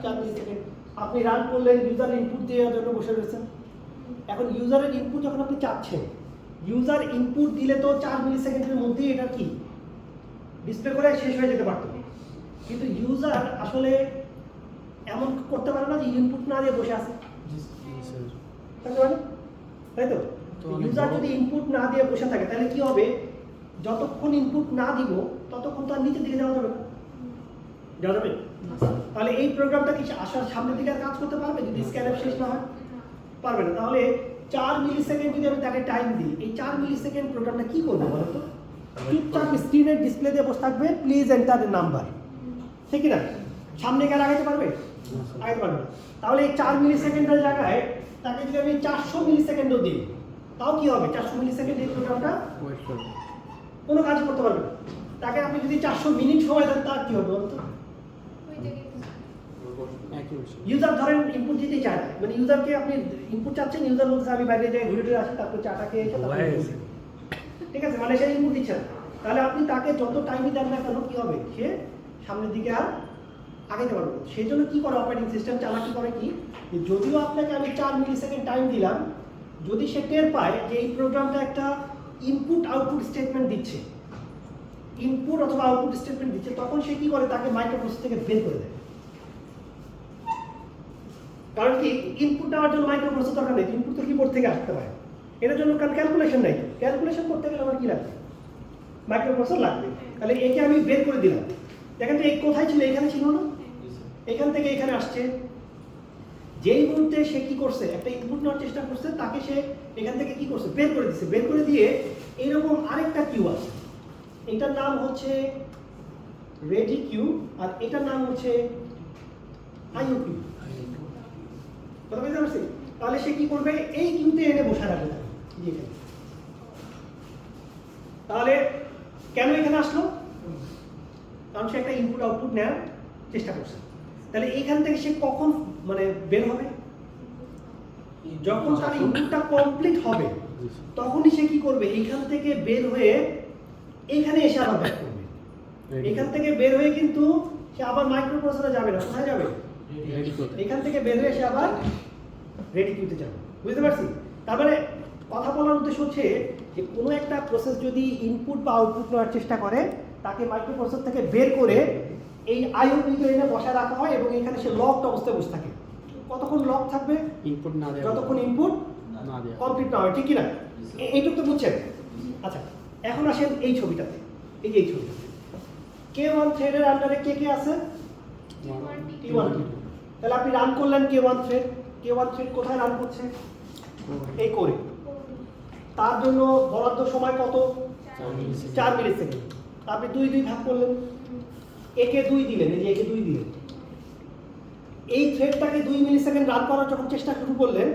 4 মিলি সেকেন্ড। আপনি রান করলেন, ইউজার ইনপুট দেওয়ার জন্য বসে রয়েছেন। এখন ইউজারের ইনপুট যখন আপনি চাচ্ছেন, ইউজার ইনপুট দিলে তো 4 মিলি সেকেন্ডের মধ্যেই এটা কি ডিসপ্লে করে শেষ হয়ে যেতে পারতো, কিন্তু ইউজার আসলে এমন করতে পারে না যে ইনপুট না দিয়ে বসে আছে, তাই তো? ইউজার যদি ইনপুট না দিয়ে বসে থাকে তাহলে কি হবে, যতক্ষণ ইনপুট না দিব ততক্ষণ তো আর নিচের দিকে যাওয়া যাবে না, যাওয়া যাবে। তাহলে এই প্রোগ্রামটা কি আসার সামনের দিকে আর কাজ করতে পারবে যদি স্ক্যানএফ শেষ না হয়? পারবে না। তাহলে 4 মিলি সেকেন্ড যদি আমি তাকে টাইম দিই, এই 4 মিলি সেকেন্ড প্রোগ্রামটা কি করবে বলো তো? চুপচাপ স্ক্রিনের ডিসপ্লে দিয়ে বসে থাকবে, প্লিজ এন্টার দ্য নাম্বার, ঠিক না? সামনে গিয়ে আগাইতে পারবে? আগাইতে পারবে না। তাহলে এই 4 মিলি সেকেন্ডের জায়গায় তাকে যদি আমি 400 মিলি সেকেন্ডও দিই, তাও কি হবে? 400 মিলি সেকেন্ড এই প্রোগ্রামটা কোনো কাজ করতে পারবে না। তাকে আপনি যদি 400 মিনিট সময় দেন, তার কি হবে বলতো? ইউজার ধরেন ইনপুট দিতে চায় না, মানে ইউজারকে আপনি ইনপুট চাচ্ছেন, ইউজার বলছে আমি বাইরে যাই ঘুরে টুরে আসি, তারপর চাটা খেয়ে এসে ঠিক আছে, মানে সে ইনপুট দিচ্ছে না। তাহলে আপনি তাকে যত টাইমই দেন না কেন, কি হবে, সে সামনের দিকে আর আগাইতে পারবে না। সেই জন্য কি করে অপারেটিং সিস্টেম চালাকি করে কি, যদিও আপনাকে আমি 4 মিলি সেকেন্ড টাইম দিলাম, যদি সে টের পায় যে এই প্রোগ্রামটা একটা ইনপুট আউটপুট স্টেটমেন্ট দিচ্ছে, ইনপুট অথবা আউটপুট স্টেটমেন্ট দিচ্ছে, তখন সে কি করে, তাকে মাইক্রোপ্রসেসর থেকে বের করে দেয়। কারণ কি, ইনপুট দেওয়ার জন্য মাইক্রোপ্রসেসর দরকার নেই, ইনপুট তো কিবোর্ড থেকে আসতে পারে, এটার জন্য ক্যালকুলেশন নাই, ক্যালকুলেশন করতে গেলে আমার কি লাগবে, মাইক্রোপ্রসেসর লাগবে। তাহলে একে আমি বের করে দিলাম, দেখেন তো এই কোথায় ছিল, এখানে ছিল না, এখান থেকে এখানে আসছে। যেই মুহূর্তে সে কি করছে, একটা ইনপুট নেওয়ার চেষ্টা করছে, তাকে সে এখান থেকে কি করছে, বের করে দিচ্ছে। বের করে দিয়ে এইরকম আরেকটা কিউ আছে, এটার নাম হচ্ছে রেডি কিউ, আর এটার নাম হচ্ছে আইও কিউ। কথা বুঝতে পারছি? তাহলে সে কি করবে, এই কিউতে এনে বসে রাখবে তাকে। তাহলে কেন এখানে আসলো, কারণ সে একটা ইনপুট আউটপুট নেওয়ার চেষ্টা করছে। তাহলে এইখান থেকে সে কখন মানে বের হবে, যখন তার ইনপুটটা কমপ্লিট হবে, তখনই সে কি করবে, এইখান থেকে বের হয়ে এইখানে এসে আবার ব্যাক করবে। এখান থেকে বের হয়ে কিন্তু সে আবার মাইক্রোপ্রসেসরে যাবে না, কোথায় যাবে, এখান থেকে বের হয়ে সে আবার রেডি কিউতে যাবে। বুঝতে পারছি? তার মানে কথা বলার উদ্দেশ্য হচ্ছে যে কোনো একটা প্রসেস যদি ইনপুট বা আউটপুট নেওয়ার চেষ্টা করে তাকে মাইক্রোপ্রসেসর থেকে বের করে এই আইও ভিতরে এনে বসায় রাখা হয় এবং এখানে সে লকড অবস্থায় বসে থাকে। কতক্ষণ লক থাকবে? ইনপুট না দেওয়া যতক্ষণ ইনপুট না দেওয়া কমপ্লিট না হয়, ঠিক কি না? এইটুকু তো বুঝছেন? আচ্ছা, এখন আসেন এই ছবিটাতে, এই যে এই ছবিটাতে K1 থ্রেডের আন্ডারে কে কে আছে? T1 T2। তাহলে আপনি রান করলেন K1 থ্রেড কোথায় রান করছে? এই কোরে। তার জন্য বরাদ্দ সময় কত? 4 মিলি সেকেন্ড। আপনি 2 ভাগ করলেন, একে 2 দিলেন, এই যে একে 2 দিলেন। এই থ্রেডটাকে 2 মিলি সেকেন্ড রান করার যখন চেষ্টা শুরু করলেন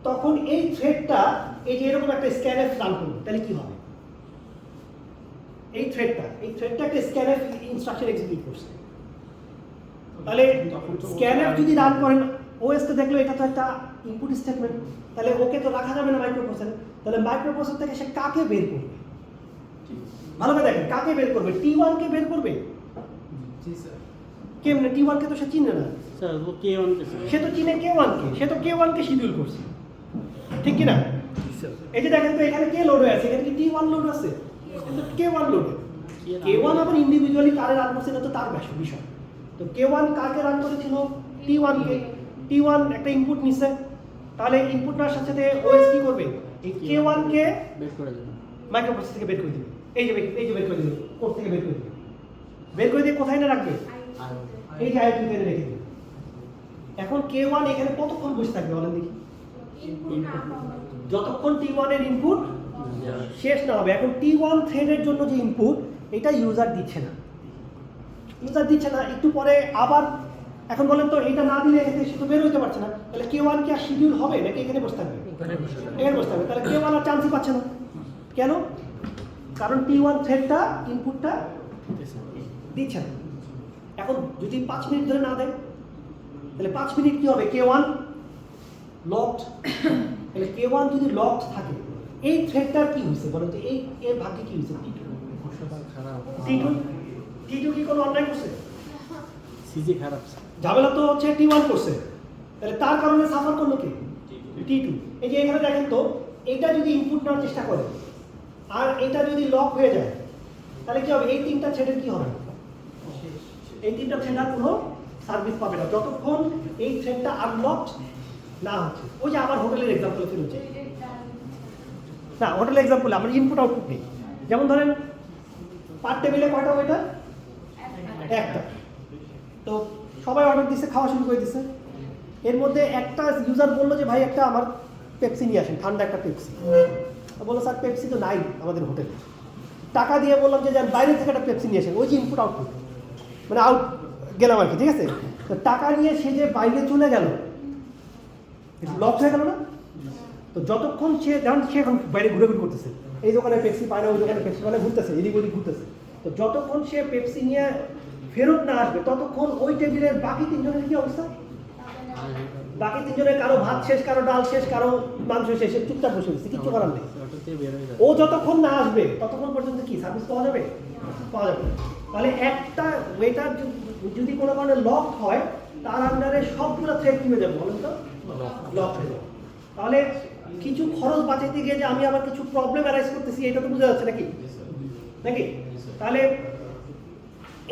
তখন এই থ্রেডটা এই যে এরকম একটা স্ক্যানএফ রান করলো, তাহলে কি হবে? এই থ্রেডটা একটা স্ক্যানএফ ইনস্ট্রাকশন এক্সিকিউট করছে। তাহলে স্ক্যানএফ যদি রান করেন, ওএস তো দেখলো এটা তো একটা ইনপুট স্টেটমেন্ট, তাহলে ওকে তো রাখা যাবে না মাইক্রোপ্রসেসরে। তাহলে মাইক্রোপ্রসেসর থেকে সে কাকে বের করবে? ভালো করে দেখেন, কাকে বের করবে? T1 কে বের করবে। জি স্যার। কেমনে? T1 কে তো সে চিনে না, স্যার ও K1 কে সে তো চিনে K1 কে, সে তো K1 কে শিডিউল করছে, ঠিক কি না? এই যে দেখেন তো এখানে কে লোড হয়ে আছে, এখানে কি T1 লোড আছে? কিন্তু K1 লোড। K1 আবার ইন্ডিভিজুয়ালি কারে রান করছে এটা তো তার বিষয়। তো K1 কাকে রান করেছিল? T1 কে। T1 একটা ইনপুট নিছে, তাহলে ইনপুট নেওয়ার সাথে সাথে ওএস কি করবে? এই K1 কে বের করে দেবে। মাইক্রোপ্রসেসর থেকে বের করে দিবে। এই যে বের করে দিবে, কোড থেকে বের করে দিবে। বের করে দিয়ে কোথায় না রাখবে? আর এই যে আইওটি তে রেখে দিবে। এখন K1 এখানে কতক্ষণ বসে থাকবে বলেন দেখি? যতক্ষণ T1 এর ইনপুট শেষ না হবে। এখন T1 থ্রেডের জন্য যে ইনপুট, এটা ইউজার দিচ্ছে না, একটু পরে আবার, এখন বলেন তো এটা না দিলে সে তো বের হতে পারছে না, তাহলে K1 কি আর শিডিউল হবে নাকি এখানে বসে থাকবে? এখানে বসে থাকবে। তাহলে K1 আর চান্সই পাচ্ছে না। কেন? কারণ T1 থ্রেডটা ইনপুটটা দিচ্ছে না। এখন যদি 5 মিনিট ধরে না দেয় তাহলে 5 মিনিট কি হবে? K1 locked. তাহলে K1 যদি লকড থাকে, এই থ্রেডটার কি হয়েছে বলেন তো? এই এর ভাগ্যে কি হয়েছে? খারাপ। T2 কি কোনো অন্যায় করছে? সিজি খারাপ স্যার। ঝামেলা তো হচ্ছে T1 করছে, তাহলে তার কারণে সাফার করলো কি? T2। এই যে এখানে দেখেন তো, এটা যদি ইনপুট নেওয়ার চেষ্টা করে আর এটা যদি লক হয়ে যায় তাহলে কি হবে? এই তিনটা থ্রেডের কি হবে? এই তিনটা থ্রেড আর কোনো সার্ভিস পাবে না যতক্ষণ এই থ্রেডটা আনলকড না হচ্ছে। ওই যে আবার হোটেলের এক্সাম্পলে ফিরে হচ্ছে না, হোটেলের এক্সাম্পলে আমার ইনপুট আউটপুট নেই। যেমন ধরেন পার টেবিলে কয়টা ওয়েটার? একটা। তো সবাই অর্ডার দিচ্ছে, খাওয়া শুরু করে দিচ্ছে। এর মধ্যে একটা ইউজার বললো যে ভাই একটা আমার পেপসি নিয়ে আসেন, ঠান্ডা একটা পেপসি। বললো স্যার পেপসি তো নাই আমাদের হোটেলে। টাকা দিয়ে বললাম যে যান বাইরে থেকে একটা পেপসি নিয়ে আসেন। ওই যে ইনপুট আউটপুট, মানে আউট গেলাম আর কি, ঠিক আছে? তো টাকা নিয়ে সে যে বাইরে চলে গেল, লক হয়ে গেল না? তো যতক্ষণ সে যেমন সে এখন বাইরে ঘুরে করতেছে, এই দোকানে পেপসি পায় না, ওই দোকানে পেপসি পায় না, ঘুরতেছে, এদিক ওদিক ঘুরতেছে। তো যতক্ষণ সে পেপসি নিয়ে ফেরত না আসবে ততক্ষণ ওই টেবিলের বাকি তিনজনের কি অবস্থা? বাকি তিনজনের কারো ভাত শেষ, কারো ডাল শেষ, কারো মাংস শেষ, চুপচাপ বসে দিচ্ছে, কিচ্ছু করার নেই। ও যতক্ষণ না আসবে ততক্ষণ পর্যন্ত কি সার্ভিস পাওয়া যাবে? পাওয়া যাবে। তাহলে একটা ওয়েটার যদি কোনো কারণে লক হয়, তার আন্ডারে সবগুলো থ্রেড কি হয়ে যাবে বলেন তো? লক হয়ে যাবে। তাহলে কিছু খরচ বাঁচাইতে গিয়ে যে আমি আবার কিছু প্রবলেম অ্যারাইজ করতেছি, এটা তো বোঝা যাচ্ছে নাকি? তাহলে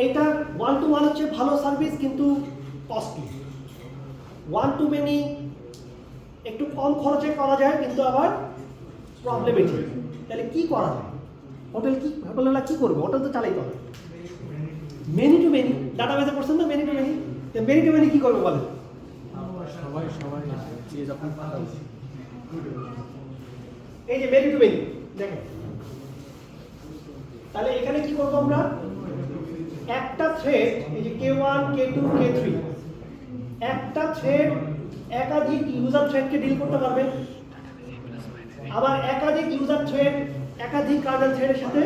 এটা 1 to 1 হচ্ছে ভালো সার্ভিস কিন্তু কস্টলি। 1 to many একটু কম খরচে করা যায় কিন্তু আবার প্রবলেমেটিক। তাহলে কি করা যায়? হোটেলওয়ালা কি করবে? হোটেল তো চালাইতে হবে। মেনি টু মেনি ডাটাবেসে পড়ছেন না? মেনি টু মেনি কি করবে বলেন? সবাই যে যখন এই যে মেনি টু মেনি দেখেন, তাহলে এখানে কি করবো আমরা? একটা থ্রেড, এই যে K1 K2 K3, একটা থ্রেড একাধিক ইউজার থ্রেডকে ডিল করতে পারবে, আবার একাধিক ইউজার থ্রেড একাধিক কার্নেল থ্রেডের সাথে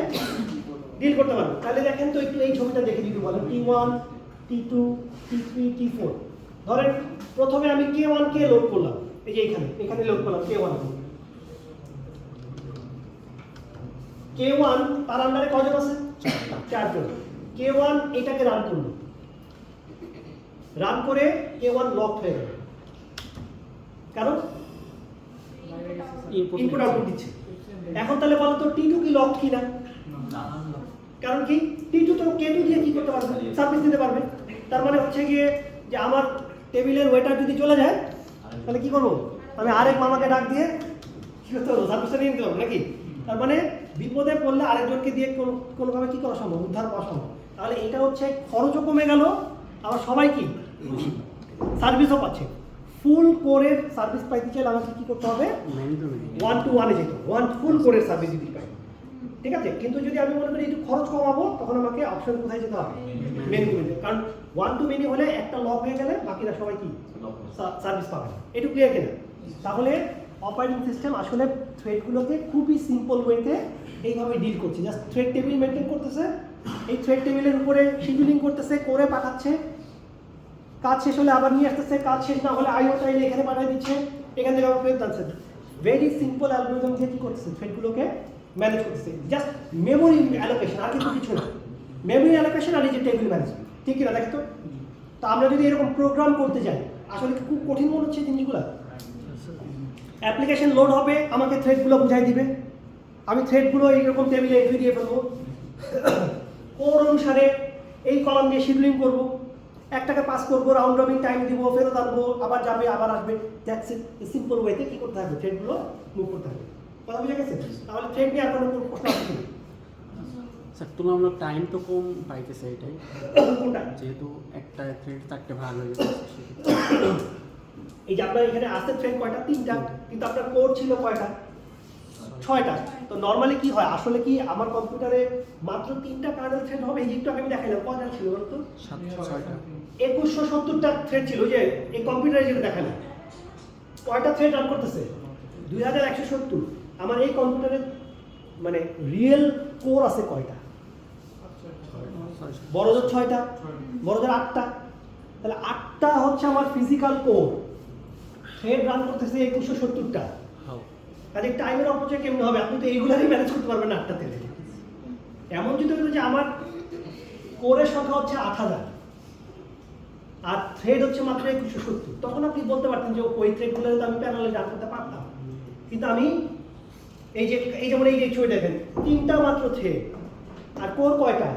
ডিল করতে পারবে। তাহলে দেখেন তো একটু এই ছবিটা দেখে যদি বলেন T1 T2 T3 T4। ধরেন প্রথমে আমি K1 কে লোড করলাম, এই যে এখানে লোড করলাম K1 K1 তার আন্ডারে কয়জন আছে? 4 জন। K1 এটাকে রান করলো, রান করে K1 লক হয়ে গেল। কারণ ইনপুট আউটপুট দিচ্ছে। এখন তাহলে বলো তো T2 কি লক কিনা? কারণ কি T2 তো K2 দিয়ে কি করতে পারবে? সার্ভিস দিতে পারবে। তার মানে হচ্ছে গিয়ে যে আমার টেবিলের ওয়েটার যদি চলে যায় তাহলে কি করবো? আমি আরেক মামাকে ডাক দিয়ে কি করতে পারবো? সার্ভিসটা নিয়ে নিতে পারবো নাকি? তার মানে বিপদে পড়লে আরেকজনকে দিয়ে কোনোভাবে কি করা সম্ভব? উদ্ধার করা সম্ভব। তাহলে এটা হচ্ছে খরচও কমে গেল, আবার সবাই কি সার্ভিসও পাচ্ছে। ফুল কোরের সার্ভিস পাইতে চাইলে আমাকে কি করতে হবে? 1 to 1 এ যেতে হবে। 1 ফুল কোরের সার্ভিস যদি পাই, ঠিক আছে। কিন্তু যদি আমি মনে করি একটু খরচ কমাবো, তখন আমাকে অপশন কোথায় যেতে হবে? Menu menu. কারণ 1 to মেনু হলে একটা লক হয়ে গেলে বাকিরা সবাই কি সার্ভিস পাবে। একটু ক্লিয়ার কিনা? তাহলে অপারেটিং সিস্টেম আসলে থ্রেডগুলোকে খুবই সিম্পল ওয়েতে এইভাবে ডিল করছে। জাস্ট থ্রেড টেবিল মেনটেন করতেছে, এই থ্রেড টেবিলের উপরে শিডিউলিং করতেছে, করে পাঠাচ্ছে, কাজ শেষ হলে আবার নিয়ে আসতেছে, কাজ শেষ না হলে আইও চাইলে এখানে পাঠিয়ে দিচ্ছে, এখান থেকে আবার ফেরত আনছে। ভেরি সিম্পল অ্যালগরিদম দিয়ে কি করতেছে? থ্রেডগুলোকে ম্যানেজ করতেছে। জাস্ট মেমোরি অ্যালোকেশন, আর কিন্তু কিছু না। মেমোরি অ্যালোকেশন আর এই যে টেবিল ম্যানেজমেন্ট, ঠিক কিনা দেখো তো? তো আমরা যদি এরকম প্রোগ্রাম করতে যাই, আসলে খুব কঠিন মনে হচ্ছে জিনিসগুলো। অ্যাপ্লিকেশন লোড হবে, আমাকে থ্রেডগুলো বুঝাই দিবে, আমি থ্রেডগুলো এইরকম টেবিলে এন্ট্রি দিয়ে ফেলবো, কোর অনুসারে এই কলাম দিয়ে শিডিউলিং করবো, একটাকে পাস করবো, রাউন্ড রবিন টাইম দিব, ফেরত আনবো, আবার যাবে, আবার আসবে। That's it. সিম্পল ওয়েতে কি করতে হবে? থ্রেডগুলো মুভ করতে হবে। কথা বুঝে গেছে? তাহলে থ্রেড নিয়ে আর কোনো প্রশ্ন আছে না? স্যার তুলনামূলক টাইম তো কম পাইতেছে এটাই, কোনটা? যেহেতু একটা থ্রেড 4টে ভাগ হয়ে গেছে। এই যে আপনার এখানে আছে থ্রেড কয়টা? 3টা, কিন্তু আপনার কোর ছিল কয়টা? 6টা। তো নরমালি কি হয়? আসলে কি আমার কম্পিউটারে মাত্র 3টা কার্নেল থ্রেড হবে? এই যে একটু আগে আমি দেখাইলাম, কয়টা ছিল বলতো? 6টা। 2170টা থ্রেড ছিল। যে এই কম্পিউটারে যেটা দেখালাম, কয়টা থ্রেড রান করতেছে? 2170। আমার এই কম্পিউটারে মানে রিয়েল কোর আছে কয়টা? বড়দের 6টা, বড়দের 8টা। তাহলে 8টা হচ্ছে আমার ফিজিক্যাল কোর, থ্রেড রান করতেছে 2170টা। কাজে টাইমের অপচয় কেমন হবে? আপনি তো এইগুলারই ম্যানেজ করতে পারবেন না 8টা থেকে। এমন যদি হতো যে আমার কোরের সংখ্যা হচ্ছে 8000 আর থ্রেড হচ্ছে মাত্র 2170, তখন আপনি বলতে পারতেন যে ওই থ্রেডগুলো তো আমি প্যারালালে রান করতে পারতাম। কিন্তু আমি এই যেমন এই ছবি দেখেন, 3টা মাত্র থ্রেড, আর কোর কয়টা?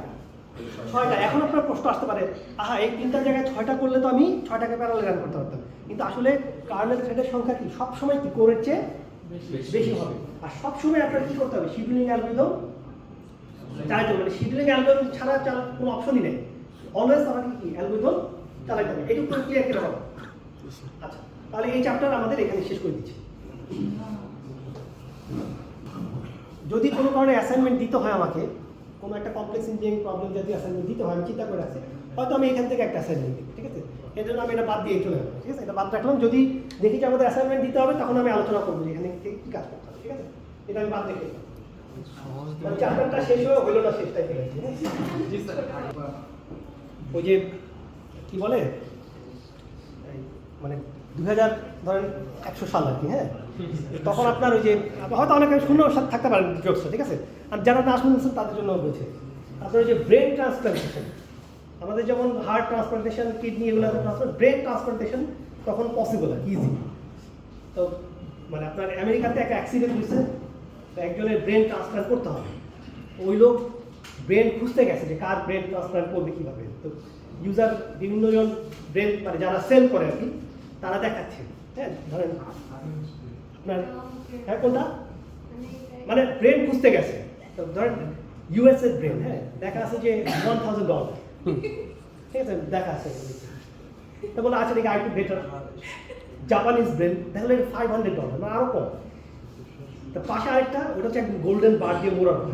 6টা। এখন আপনার প্রশ্ন আসতে পারে, আহা এই 3টার জায়গায় 6টা করলে তো আমি 6টাকে প্যারালালে রান করতে পারতাম। কিন্তু আসলে কার্নেল থ্রেডের সংখ্যা কি সবসময় কি কোরের চেয়ে বেশি হবে। আর সবসময় আপনার কি করতে হবে? শিডিউলিং অ্যালগরিদম চালাতে হবে। মানে শিডিউলিং অ্যালগরিদম ছাড়া কোনো অপশনই নেই। অলওয়েজ আমাকে কি অ্যালগরিদম চালাতে হবে। এটুকু ক্লিয়ার করে হবে। আচ্ছা, তাহলে এই চ্যাপ্টার আমাদের এখানে শেষ করে দিচ্ছি। যদি কোনো কারণে অ্যাসাইনমেন্ট দিতে হয় আমাকে, কোনো একটা কমপ্লেক্স ইঞ্জিনিয়ারিং প্রবলেম যদি অ্যাসাইনমেন্ট দিতে হয়, আমি চিন্তা করে রাখছি, হয়তো আমি এখান থেকে একটা অ্যাসাইনমেন্ট দিই, ঠিক আছে? এর জন্য আমি এটা বাদ দিয়ে চলে যাবো, ঠিক আছে? এটা বাদ রাখলাম। যদি দেখি যে আমাদের অ্যাসাইনমেন্ট দিতে হবে, তখন আমি আলোচনা করবো যে এখানে কী কাজ করতে হবে, ঠিক আছে? এটা আমি বাদ রেখে দিলাম। চ্যাপ্টারটা শেষ হলো না, শেষটাই চলে যাচ্ছে। ওই যে কি বলে, মানে 2100 সাল আর কি, হ্যাঁ, তখন আপনার ওই যে হয়তো অনেকে শুনেও থাকতে পারেন জোকসটা, ঠিক আছে? আর যারা না শুনছেন তাদের জন্য বলছে, আপনার ওই যে ব্রেন ট্রান্সপ্লান্টেশন, আমাদের যেমন হার্ট ট্রান্সপ্লান্টেশন, কিডনি এগুলো ব্রেন ট্রান্সপ্লান্টেশন তখন পসিবল আর ইজি। তো মানে আপনার আমেরিকাতে একটা অ্যাক্সিডেন্ট হয়েছে, তো একজনের ব্রেন ট্রান্সপ্লান্ট করতে হবে। ওই লোক ব্রেন খুঁজতে গেছে যে কার ব্রেন ট্রান্সপ্লান্ট করবে কীভাবে। তো ইউজার বিভিন্নজন ব্রেন মানে যারা সেল করে আর কি, তারা দেখাচ্ছে, হ্যাঁ, ধরেন আপনার, হ্যাঁ কোনটা, মানে ব্রেন খুঁজতে গেছে, তো ধরেন ইউএস এর ব্রেন, হ্যাঁ, দেখা আছে যে $1000, ঠিক আছে, দেখা আছে। তো বলে আচ্ছা দেখি আরেকটু বেটার, জাপানিজ ব্রেন দেখলে $500, মানে আরও কম। তো পাশে আরেকটা, ওটা হচ্ছে একদম গোল্ডেন বার দিয়ে মোড়ানো,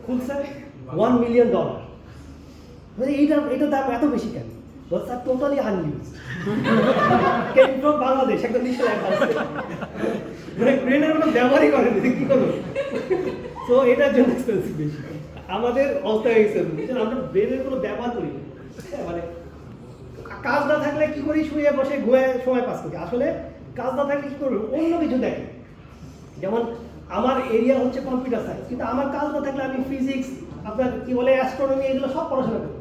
খুলছে $1 million। মানে এইটার দাম এত বেশি কেন? বলছে স্যার টোটালি আনইউজ, কেন ফ্রম বাংলাদেশ, একদম নিশ্চয় মানে ব্রেনের কোনো ব্যবহারই করেনি, কি করবো? তো এটার জন্য এক্সপেন্সিভ বেশি। আমাদের অবস্থা হয়ে গেছে, আমরা ব্রেনের কোনো ব্যবহার করি না, মানে কাজ না থাকলে কি করি, শুয়ে বসে ঘুরে সময় পাস করি। আসলে কাজ না থাকলে কি করবো, অন্য কিছু দেখে। যেমন আমার এরিয়া হচ্ছে কম্পিউটার সায়েন্স, কিন্তু আমার কাজ না থাকলে আমি ফিজিক্স, আপনার কি বলে অ্যাস্ট্রোনমি, এগুলো সব পড়াশোনা করি।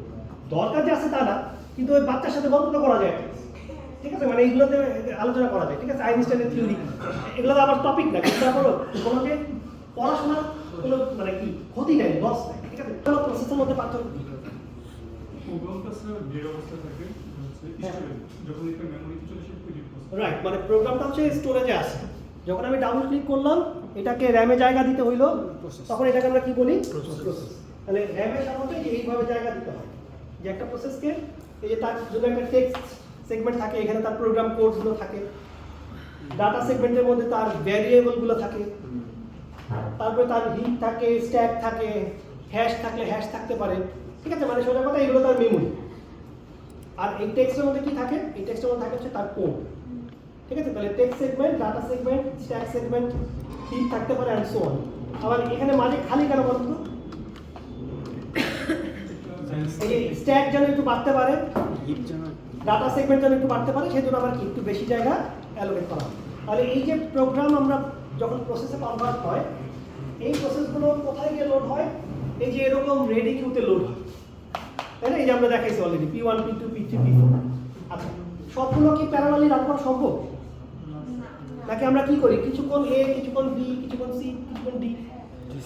দরকার যে আছে তা না, কিন্তু ওই বাচ্চার সাথে গল্প করা যায়, ঠিক আছে, মানে এইগুলোতে আলোচনা করা যায়, ঠিক আছে, আইনস্টাইনের থিওরি, এগুলো তো আবার টপিক না, কিন্তু তারপরও কোনো যে পড়াশোনার কোনো মানে কি ক্ষতি নেই, লস নেই, ঠিক আছে। কোনো প্রসেসের মধ্যে পার্থক্য কি? প্রোগ্রামটা স্যার যে অবস্থায় থাকে হচ্ছে স্টোরেজ, যখন এটা মেমোরিতে চলে আসে ওই প্রসেস। রাইট, মানে প্রোগ্রামটা হচ্ছে স্টোরেজে আসে, যখন আমি ডাবল ক্লিক করলাম এটাকে র্যামে জায়গা দিতে হইলো, তখন এটাকে আমরা কি বলি? প্রসেস। তাহলে র্যামে সাধারণত এইভাবে জায়গা দিতে হয়, যে একটা প্রসেসকে এই যে তার জন্য একটা টেক্সট সেগমেন্ট থাকে, এখানে তার প্রোগ্রাম কোডগুলো থাকে, ডাটা সেগমেন্টের মধ্যে তার ভ্যারিয়েবলগুলো থাকে, তারপরে তার হিপ থাকে, স্ট্যাক থাকে, হ্যাশ থাকলে হ্যাশ থাকতে পারে, ঠিক আছে, মানে সোজা কথা এগুলো তার মেমোরি। আর এই টেক্সটের মধ্যে কি থাকে? এই টেক্সটের মধ্যে থাকে হচ্ছে তার কোড, ঠিক আছে। তাহলে text segment, data segment, stack segment, heap থাকতে পারে অ্যান্ড সো অন। আবার এখানে মাঝে খালি কেন বলতো? এই যে স্ট্যাক যেন একটু বাড়তে পারে, হিপ যেন ডাটা সেগমেন্ট যেন একটু বাড়তে পারে, সেই জন্য আবার কি একটু বেশি জায়গা অ্যালোকেট করা হয়। তাহলে এই যে প্রোগ্রাম আমরা যখন প্রসেসে কনভার্ট হয়, এই প্রসেসগুলো কোথায় গিয়ে লোড হয়? এই যে এরকম রেডি কিউতে লোড হয়, তাই না? এই যে আমরা দেখাইছি already P1, P2, P3, P4। আচ্ছা, সবগুলো কি প্যারালালি রান করা সম্ভব? নাকি আমরা কি করি? কিছুক্ষণ A, কিছুক্ষণ B, কিছুক্ষণ C, কিছুক্ষণ D,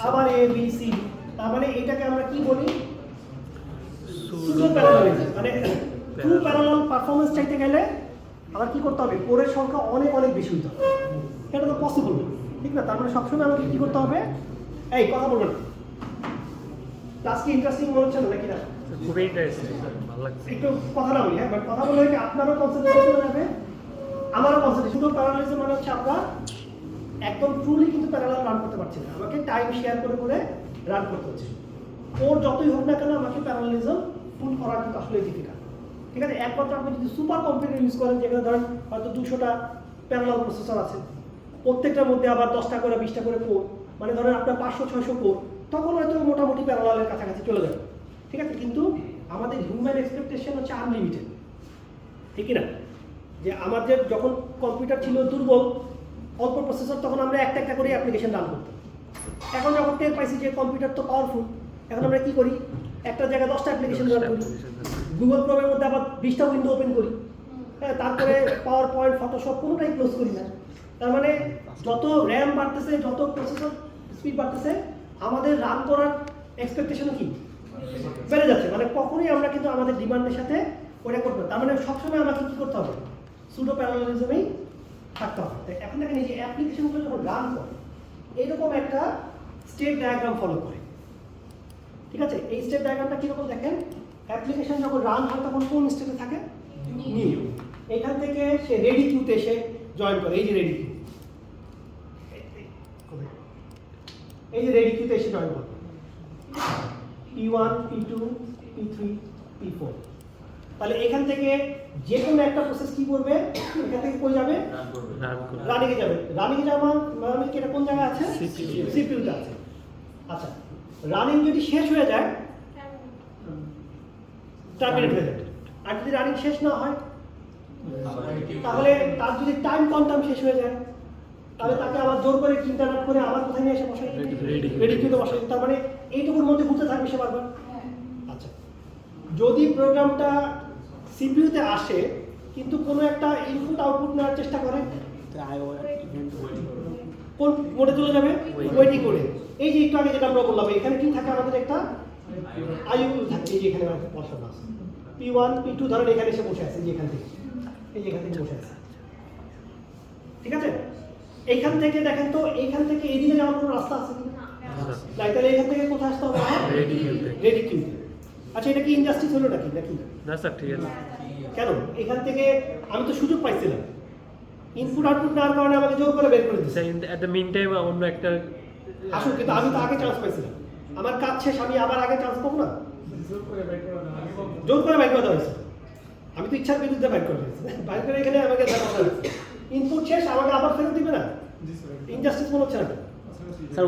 আবার A, B, C, D। তার মানে এটাকে আমরা কি বলি? Pseudo parallelism. মানে ট্রু প্যারালাল পারফরম্যান্স চাইতে গেলে আবার কি করতে হবে? কোরের সংখ্যা অনেক অনেক বেশি হতে হবে, এটা তো পসিবল না, ঠিক না? তার মানে সবসময় আমাকে কি করতে হবে? এই কথা বলবেন, ক্লাস কি ইন্টারেস্টিং মনে হচ্ছে না নাকি না? খুবই ইন্টারেস্টিং, ভালো লাগছে। একটু কথা না বলি, হ্যাঁ, বাট কথা বলে কি আপনারও কনসেন্ট্রেশন চলে যাবে, আমারও কনসেন্ট্রেশন। শুধু প্যারালালিজম মানে হচ্ছে আমরা একদম ট্রুলি কিন্তু প্যারালাল রান করতে পারছি না, আমাকে টাইম শেয়ার করে করে রান করতে হচ্ছে। ওর যতই হোক না কেন আমাকে প্যারালালিজম ফুল করা কিন্তু আসলে ডিফিকাল্ট, ঠিক আছে। একমাত্র আপনি যদি সুপার কম্পিউটার ইউজ করেন, যেখানে ধরেন হয়তো 200টা প্যারালাল প্রসেসর আছে, প্রত্যেকটার মধ্যে আবার 10টা করে 20টা করে কোর, মানে ধরেন আপনার 500-600 কোর, তখন হয়তো মোটামুটি প্যারালালের কাছাকাছি চলে যাবে, ঠিক আছে। কিন্তু আমাদের হিউম্যান এক্সপেকটেশন হচ্ছে আনলিমিটেড, ঠিক না? যে আমাদের যখন কম্পিউটার ছিল দুর্বল, অল্প প্রসেসর, তখন আমরা একটা একটা করে অ্যাপ্লিকেশন রান করতাম। এখন যখন টের পাইছি যে কম্পিউটার তো পাওয়ারফুল, এখন আমরা কি করি? একটা জায়গায় 10টা অ্যাপ্লিকেশন রান করি, গুগল ক্রোমের মধ্যে আবার 20টা উইন্ডো ওপেন করি, হ্যাঁ, তারপরে পাওয়ার পয়েন্ট, ফটোশপ কোনোটাই ক্লোজ করি না। তার মানে যত র্যাম বাড়তেছে, যত প্রসেসর স্পিড বাড়তেছে, আমাদের রান করার এক্সপেকটেশনও কি বেড়ে যাচ্ছে। মানে কখনোই আমরা কিন্তু আমাদের ডিমান্ডের সাথে ওটা করতে হবে। তার মানে সবসময় আমাকে কি করতে হবে? সুডো প্যারালালিজমেই থাকতে হবে। এখন দেখেন এই যে অ্যাপ্লিকেশনগুলো যখন রান করে, এইরকম একটা স্টেট ডায়াগ্রাম ফলো করে, ঠিক আছে। এই স্টেট ডায়াগ্রামটা কীরকম দেখেন? অ্যাপ্লিকেশন যখন রান হয় তখন কোন স্টেটে থাকে? নিউ। এখান থেকে সে রেডি কিউতে এসে জয়েন করে, এই যে রেডি কিউ, এই যে রেডি কিউতে এসে জয়েন করে P1, P2, P3, P4। তাহলে এখান থেকে যে কোনো একটা প্রসেস কি করবে? এখান থেকে কই যাবে? রানিংয়ে যাবে। রানিংয়ে যাওয়া মানে কি, এটা কোন জায়গায় আছে? সিপিইউতে আছে। আচ্ছা, রানিং যদি শেষ হয়ে যায়, টার্মিনেট হয়ে যাবে। আর যদি রানিং শেষ না হয়, তাহলে তার যদি টাইম কোয়ান্টাম শেষ হয়ে যায়, তাহলে তাকে আবার জোর করে ইন্টারনেট করে আবার কোথায় নিয়ে এসে বসাই? রেডি কিউতে বসাই। তার মানে এইটুকুর মধ্যে ঘুরতে থাকবে সে বারবার। আচ্ছা, যদি প্রোগ্রামটা সিপিইউতে আসে কিন্তু কোনো একটা ইনপুট আউটপুট নেওয়ার চেষ্টা করে, কোন মোডে চলে যাবে? ওয়েটিং মোডে। এই যে একটু আগে যেটা আমরা বললাম, এখানে কি থাকে? আমাদের একটা আইইউ থাকে, এই যে এখানে বসানো আছে P1, P2, ধরেন এখানে এসে বসে আছে, এই যে এখান থেকে, এই যে এখান থেকে বসে আছে, ঠিক আছে। এইখান থেকে দেখেন তো, এইখান থেকে এইদিকে যাওয়ার কোনো রাস্তা আছে কিনা? নাই। তাহলে এখান থেকে কোথায় আসতে হবে? রেডি কিউতে। আচ্ছা, এটা কি ইনজাস্টিস হলো নাকি? না স্যার, ঠিক আছে। কেন? এখান থেকে আমি তো সুযোগ পাইছিলাম, ইনপুট আউটপুট নেওয়ার কারণে আমাকে জোর করে বের করে দিচ্ছে। এট দ্য মিন টাইম অন্য একটা আসুক, কিন্তু আমি তো আগে চান্স পাইছিলাম, আমার কাজ শেষ, আমি আবার আগে চান্স পাবো না? জোর করে বাইর করে দেওয়া হয়েছে। আমি তো ইচ্ছার বিরুদ্ধে বাইর করে দিয়েছি, বাইর করে এখানে আমাকে ইনপুট শেষ, আমাকে আবার ফেরত দিবে না? ইনজাস্টিস মনে হচ্ছে না? স্যার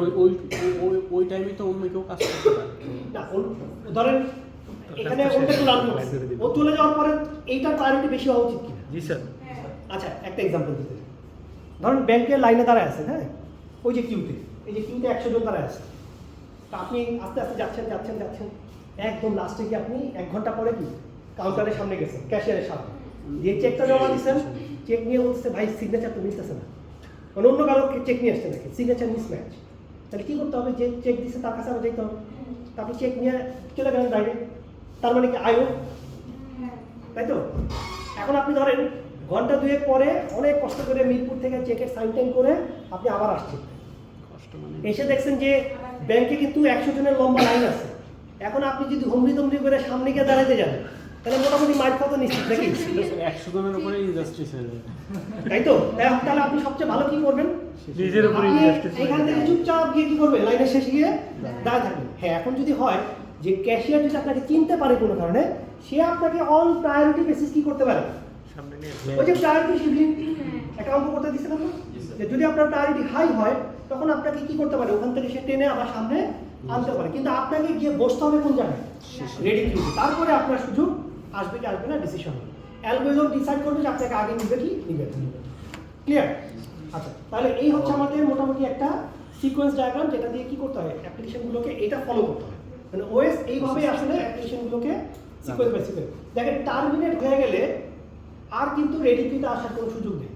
ওই টাইমে তো অন্য কেউ কাজ করতে পারে না। ধরেন এখানে ওটা তো রান করছে, ও চলে যাওয়ার পরে এইটার প্রায়োরিটি বেশি হওয়া উচিত কিনা? জি স্যার। আচ্ছা, একটা এক্সাম্পল দিতে, ধরেন ব্যাংকের লাইনে দাঁড়ায় আছে, হ্যাঁ, ওই যে কিউতে, এই যে কিউতে 100 জন দাঁড়ায় আছে। তা আপনি আস্তে আস্তে যাচ্ছেন, একদম লাস্টে কি আপনি 1 ঘন্টা পরে কি কাউন্টারের সামনে গেছেন, ক্যাশিয়ারের সামনে, যে চেকটা জমা দিচ্ছেন, চেক নিয়ে বলতেছে ভাই সিগনেচার তো মিলতেছে না, মানে অন্য কারো চেক নিয়ে আসছে নাকি, সিগনেচার মিসম্যাচ। তাহলে কী করতে হবে, যে চেক দিচ্ছে তার কাছে আবার যেতে হবে, তারপর চেক নিয়ে চলে গেলেন বাইরে, তার মানে কি আয়ো, তাই তো? এখন আপনি ধরেন ঘন্টা দুয়েক পরে অনেক কষ্ট করে মিরপুর থেকে চেকের সাইন টাইন করে আপনি আবার আসছেন, কষ্ট মানে এসে দেখছেন যে ব্যাংকে কিন্তু 100 জনের লম্বা লাইন আছে। এখন আপনি যদি হুমড়ি তুমড়ি করে সামনে গিয়ে দাঁড়াতে যান, তাহলে মোটামুটি মাইল কত নিশ্চিত নাকি? 100 জনের উপরে ইন্ডাস্ট্রি হয়ে যায়। তাই তো? তাহলে আপনি সবচেয়ে ভালো কি করবেন, নিজের উপরে আপনি ইন্ডাস্ট্রি এখান থেকে চুপচাপ গিয়ে কি করবেন, লাইনের শেষে গিয়ে দাঁড়ায় থাকবেন। হ্যাঁ, এখন যদি হয় যে ক্যাশিয়ার যদি আপনাকে চিনতে পারে কোনো কারণে, সে আপনাকে অন প্রায়োরিটি বেসিস কি করতে পারে, সামনে নিয়ে ওই যে প্রায়োরিটি শিডিউল একটা অঙ্ক করতে দিচ্ছিলাম না, যে যদি আপনার প্রায়োরিটি হাই হয় তখন আপনাকে কি করতে পারে, ওখান থেকে সে টেনে আবার সামনে আনতে পারে, কিন্তু আপনাকে গিয়ে বসতে হবে কোন জায়গায়, রেডি কিউতে। তারপরে আপনার সুযোগ আসবে কি আসবে না ডিসিশন, অ্যালগরিদম ডিসাইড করবে যে আপনাকে আগে নিবে কি নিবে। ক্লিয়ার? আচ্ছা, তাহলে এই হচ্ছে আমাদের মোটামুটি একটা সিকোয়েন্স ডায়াগ্রাম, যেটা দিয়ে কি করতে হয়, অ্যাপ্লিকেশনগুলোকে এটা ফলো করতে হয়। মানে ওএস এইভাবেই আসলে অ্যাপ্লিকেশনগুলোকে সিকোয়েন্স বাই সিকোয়েন্স। দেখেন টার্মিনেট হয়ে গেলে আর কিন্তু রেডি কিউতে আসার কোনো সুযোগ নেই।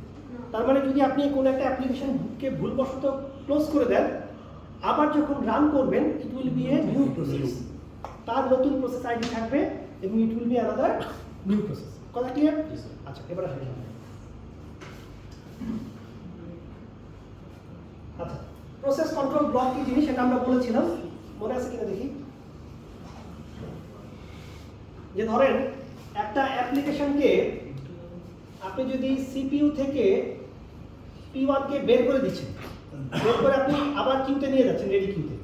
তার মানে যদি আপনি কোনো একটা অ্যাপ্লিকেশনকে ভুলবশত ক্লোজ করে দেন, আবার যখন রান করবেন it will B a new process, তার নতুন প্রসেস আইডি থাকবে এবং it will be another new process. কথা ক্লিয়ার? আচ্ছা, এবার আসেন। আচ্ছা, প্রসেস কন্ট্রোল ব্লক কি জিনিস সেটা আমরা বলেছিলাম, মনে আছে কিনা দেখি। যে ধরেন একটা অ্যাপ্লিকেশনকে আপনি যদি সিপিইউ থেকে P1 কে বের করে দিচ্ছেন, বের করে আপনি আবার কিউতে নিয়ে যাচ্ছেন, রেডি কিউতে,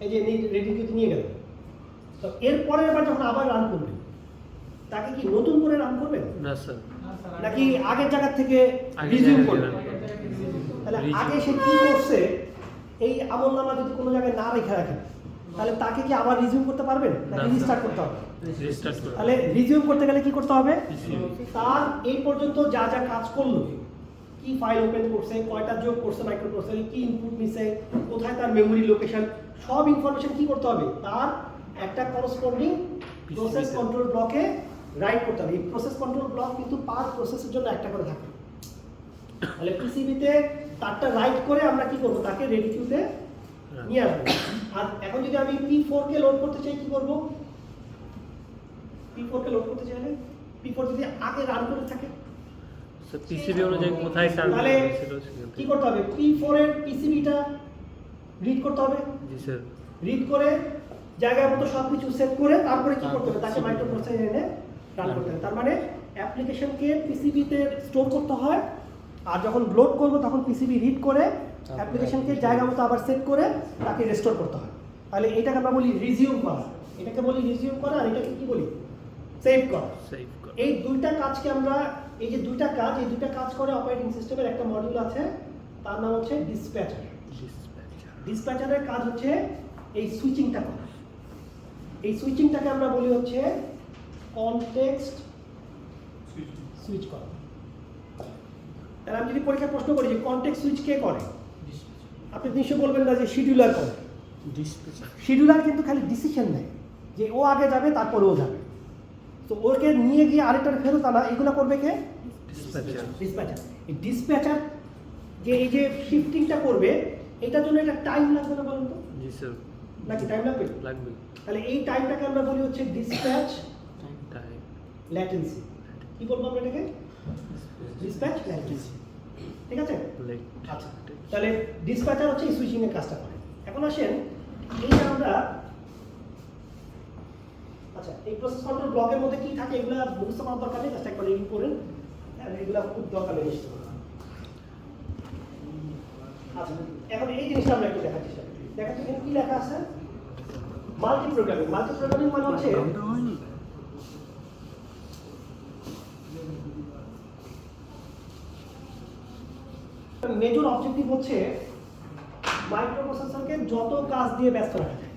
এই যে রেডি কিউতে নিয়ে গেলেন, তো এরপরে আবার যখন আবার রান করবেন, তাকে কি নতুন করে রান করবেন না স্যার, নাকি আগের জায়গা থেকে রিজিউম করবেন? তাহলে আগে সে কি করছে এই আমলনামা যদি কোনো জায়গায় না রেখে রাখেন, তাহলে তাকে কি আবার রিজিউম করতে পারবেন নাকি রিস্টার্ট করতে হবে? রিস্টার্ট করুন। তাহলে রিজিউম করতে গেলে কি করতে হবে, তার এই পর্যন্ত যা যা কাজ করলো, কি ফাইল ওপেন করছে, কয়টা যোগ করছে মাইক্রো প্রসেসরে, কি ইনপুট নিছে, কোথায় তার মেমোরি লোকেশন, সব ইনফরমেশন কি করতে হবে, তার একটা করসপন্ডিং প্রসেস কন্ট্রোল ব্লকে রাইট করতে হবে। এই প্রসেস কন্ট্রোল ব্লক কিন্তু পার প্রসেসের জন্য একটা করে থাকে। তাহলে পিসিবিতে তারটা রাইট করে আমরা কি করব, তাকে রেডি কিউতে নিয়ে আসবো। আর এখন যদি আমি P4 কে লোড করতে চাই কি করব, P4 কে লোড করতে চাইলে P4 যদি আগে রান করে থাকে, স্যার পিসিবি অনুযায়ী কোথায় তাহলে টার্মিনেট ছিল সেখান কি থেকে। করতে হবে, P4 এর পিসিবিটা রিড করতে হবে, জি স্যার, রিড করে জায়গার মতো সবকিছু সেট করে তারপরে কি করতে হবে, তাকে মাইক্রো প্রসেসরে এনে রান করতে হবে। তার মানে অ্যাপ্লিকেশনকে পিসিবিতে স্টোর করতে হয়, আর যখন লোড করব তখন পিসিবি রিড করে অ্যাপ্লিকেশনকে জায়গা মতো আবার সেট করে তাকে রেস্টোর করতে হয়। তাহলে এটাকে আমরা বলি রিজিউম করা, এটাকে বলি রিজিউম করা, আর এটাকে কি বলি, সেভ করা। সেভ কর। এই দুইটা কাজকে আমরা, এই যে দুইটা কাজ, এই দুইটা কাজ করে অপারেটিং সিস্টেমের একটা মডিউল আছে, তার নাম হচ্ছে ডিসপ্যাচার। ডিসপ্যাচার। ডিসপ্যাচারের কাজ হচ্ছে এই সুইচিংটা করা। এই সুইচিংটাকে আমরা বলি হচ্ছে কনটেক্সট সুইচ করা। তাহলে আমি যদি পরীক্ষায় প্রশ্ন করি যে কনটেক্সট সুইচ কে করে, আপনি নিশ্চয়ই বলবেন না যে শিডিউলার করে। ডিসপ্যাচার। শিডিউলার কিন্তু খালি ডিসিশন নেয় যে ও আগে যাবে তারপরে ও যাবে, তো ওকে নিয়ে গিয়ে আরেকটার ফেরত আনা, এগুলো করবে কে, ডিসপ্যাচার। ডিসপ্যাচার। এই ডিসপ্যাচার যে এই যে শিফটিংটা করবে, এটার জন্য একটা টাইম লাগবে না বলুন তো, জি স্যার, নাকি টাইম লাগবে? লাগবে। তাহলে এই টাইমটাকে আমরা বলি হচ্ছে ডিসপ্যাচ টাইম। ল্যাটেন্সি। কি বলবো আমরা এটাকে, ডিসপ্যাচ ল্যাটেন্সি। ঠিক আছে? লেট। আচ্ছা, তাহলে ডিসপ্যাচার হচ্ছে এই সুইচিং এর কাজটা করে। এখন আসেন এই যে আমরা, আচ্ছা এই প্রসেস কন্ট্রোল ব্লকের মধ্যে কি থাকে এগুলা মুখস্থ করার দরকার নেই, জাস্ট একবার রিডিং করেন, এগুলা খুব দরকার নেই নিশ্চিত। আচ্ছা, এখন এই জিনিসটা আমরা একটু দেখার চেষ্টা করি। দেখেন এখানে কি লেখা আছে, মাল্টি প্রোগ্রামিং। মাল্টি প্রোগ্রামিং মানে হচ্ছে মেজর অবজেক্টিভ হচ্ছে মাইক্রোপ্রসেসরকে যত কাজ দিয়ে ব্যস্ত রাখা যায়,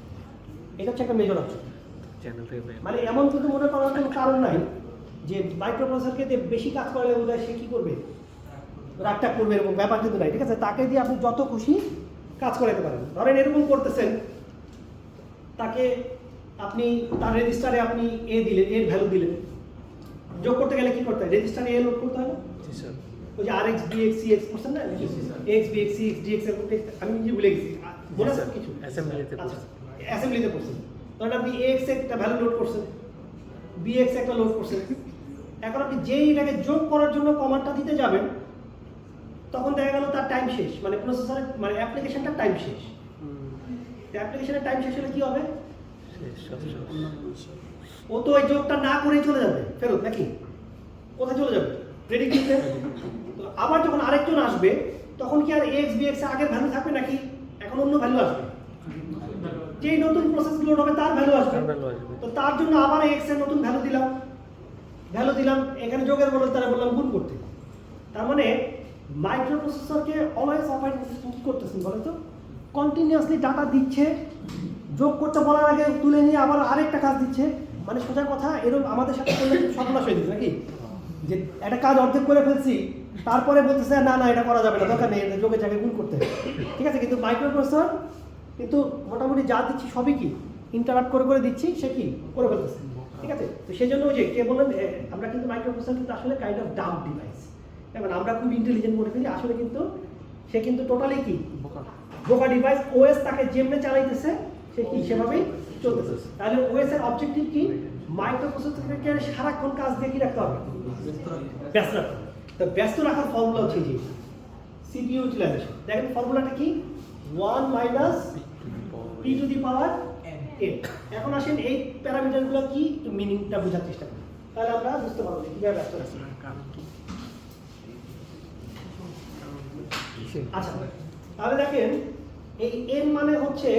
এটা হচ্ছে একটা মেজর অবজেক্টিভ। চ্যানেল থেকে বের। মানে এমন কিন্তু মনে করার কোনো কারণ নাই যে মাইক্রোপ্রসেসরকে দিয়ে বেশি কাজ করলে বোধহয় সে কি করবে, রাগটা করবে, এরকম ব্যাপার কিন্তু নাই। ঠিক আছে, তাকে দিয়ে আপনি যত খুশি কাজ করাতে পারেন। ধরেন এরকম করতেছেন, তাকে আপনি তার রেজিস্টারে আপনি এ দিলেন, এর ভ্যালু দিলেন, যোগ করতে গেলে কি করতে হয়? রেজিস্টারে এ লোড করতে হয় না? জি স্যার। ওই যে RX BX CX করছেন না? X BX CX DX এর করতে আমি নিজে ভুলে গেছি। মনে আছে কিছু? অ্যাসেম্বলিতে আচ্ছা, অ্যাসেম্বলিতে করছেন। তখন আপনি AX একটা ভ্যালু লোড করছেন, BX একটা লোড করছেন। এখন আপনি যেই এটাকে যোগ করার জন্য কমান্ডটা দিতে যাবেন, তখন দেখা গেল তার টাইম শেষ, মানে প্রসেসরের মানে অ্যাপ্লিকেশনটার টাইম শেষ। অ্যাপ্লিকেশনের টাইম শেষ হলে কি হবে? ও তো ওই যোগটা না করেই চলে যাবে ফেরত, নাকি? কোথায় চলে যাবে? রেডি কিউতে। তো আবার যখন আরেকজন আসবে, তখন কি আর এক্স বি এক্স আগের ভ্যালু থাকবে নাকি এখন অন্য ভ্যালু আসবে? যেই নতুন প্রসেস লোড হবে তার ভ্যালু আসবে। তো তার জন্য আবার এক্স এর নতুন ভ্যালু দিলাম, এখানে যোগের বদলে তারা বললাম গুণ করতে। তার মানে মাইক্রো প্রসেসরকে অলওয়েজ অপারেটিং সিস্টেম কি করতেছেন বলেন তো? কন্টিনিউয়াসলি ডাটা দিচ্ছে, যোগ করতে বলার আগে তুলে নিয়ে আবার আরেকটা কাজ দিচ্ছে। মানে সোজা কথা, এরকম আমাদের সাথে করলে সর্বনাশ হয়ে দিচ্ছে নাকি? যে একটা কাজ অর্ধেক করে ফেলছি, তারপরে বলতেছে না না এটা করা যাবে না, দরকার নেই, যোগের জায়গায় গুণ করতে হবে। ঠিক আছে, কিন্তু মাইক্রো প্রসেসর কিন্তু মোটামুটি যা দিচ্ছি সবই কি ইন্টারাপ্ট করে দিচ্ছি, সে কি করে ফেলতেছে। ঠিক আছে, তো সেই জন্য ওই যে কে বললেন আমরা কিন্তু মাইক্রো প্রসেসর কিন্তু আসলে কাইন্ড অফ ডাম্প ডিভাইস। এখন আমরা খুব ইন্টেলিজেন্ট মনে করি, আসলে কিন্তু সে কিন্তু টোটালি কি বোকা ডিভাইস। ওএস তাকে যেমনে চালাইতেছে সে কি সেভাবেই চলতেছে। তাহলে ওএস এর অবজেক্টিভ কি? মাইক্রো প্রসেসরকে সারাক্ষণ কাজ দিয়ে কি রাখতে হবে? ব্যস্ত রাখতে হবে। তো ব্যস্ত রাখার ফর্মুলা হচ্ছে যে সিপিইউ ইউটিলাইজেশন। দেখেন ফর্মুলাটা কি? 1 minus p to the power n। এখন আসেন এই প্যারামিটারগুলো কি একটু মিনিংটা বোঝার চেষ্টা করি, তাহলে আমরা বুঝতে পারবো যে কিভাবে ব্যস্ত রাখতে হবে। আচ্ছা, তাহলে দেখেন এই n মানে হচ্ছে,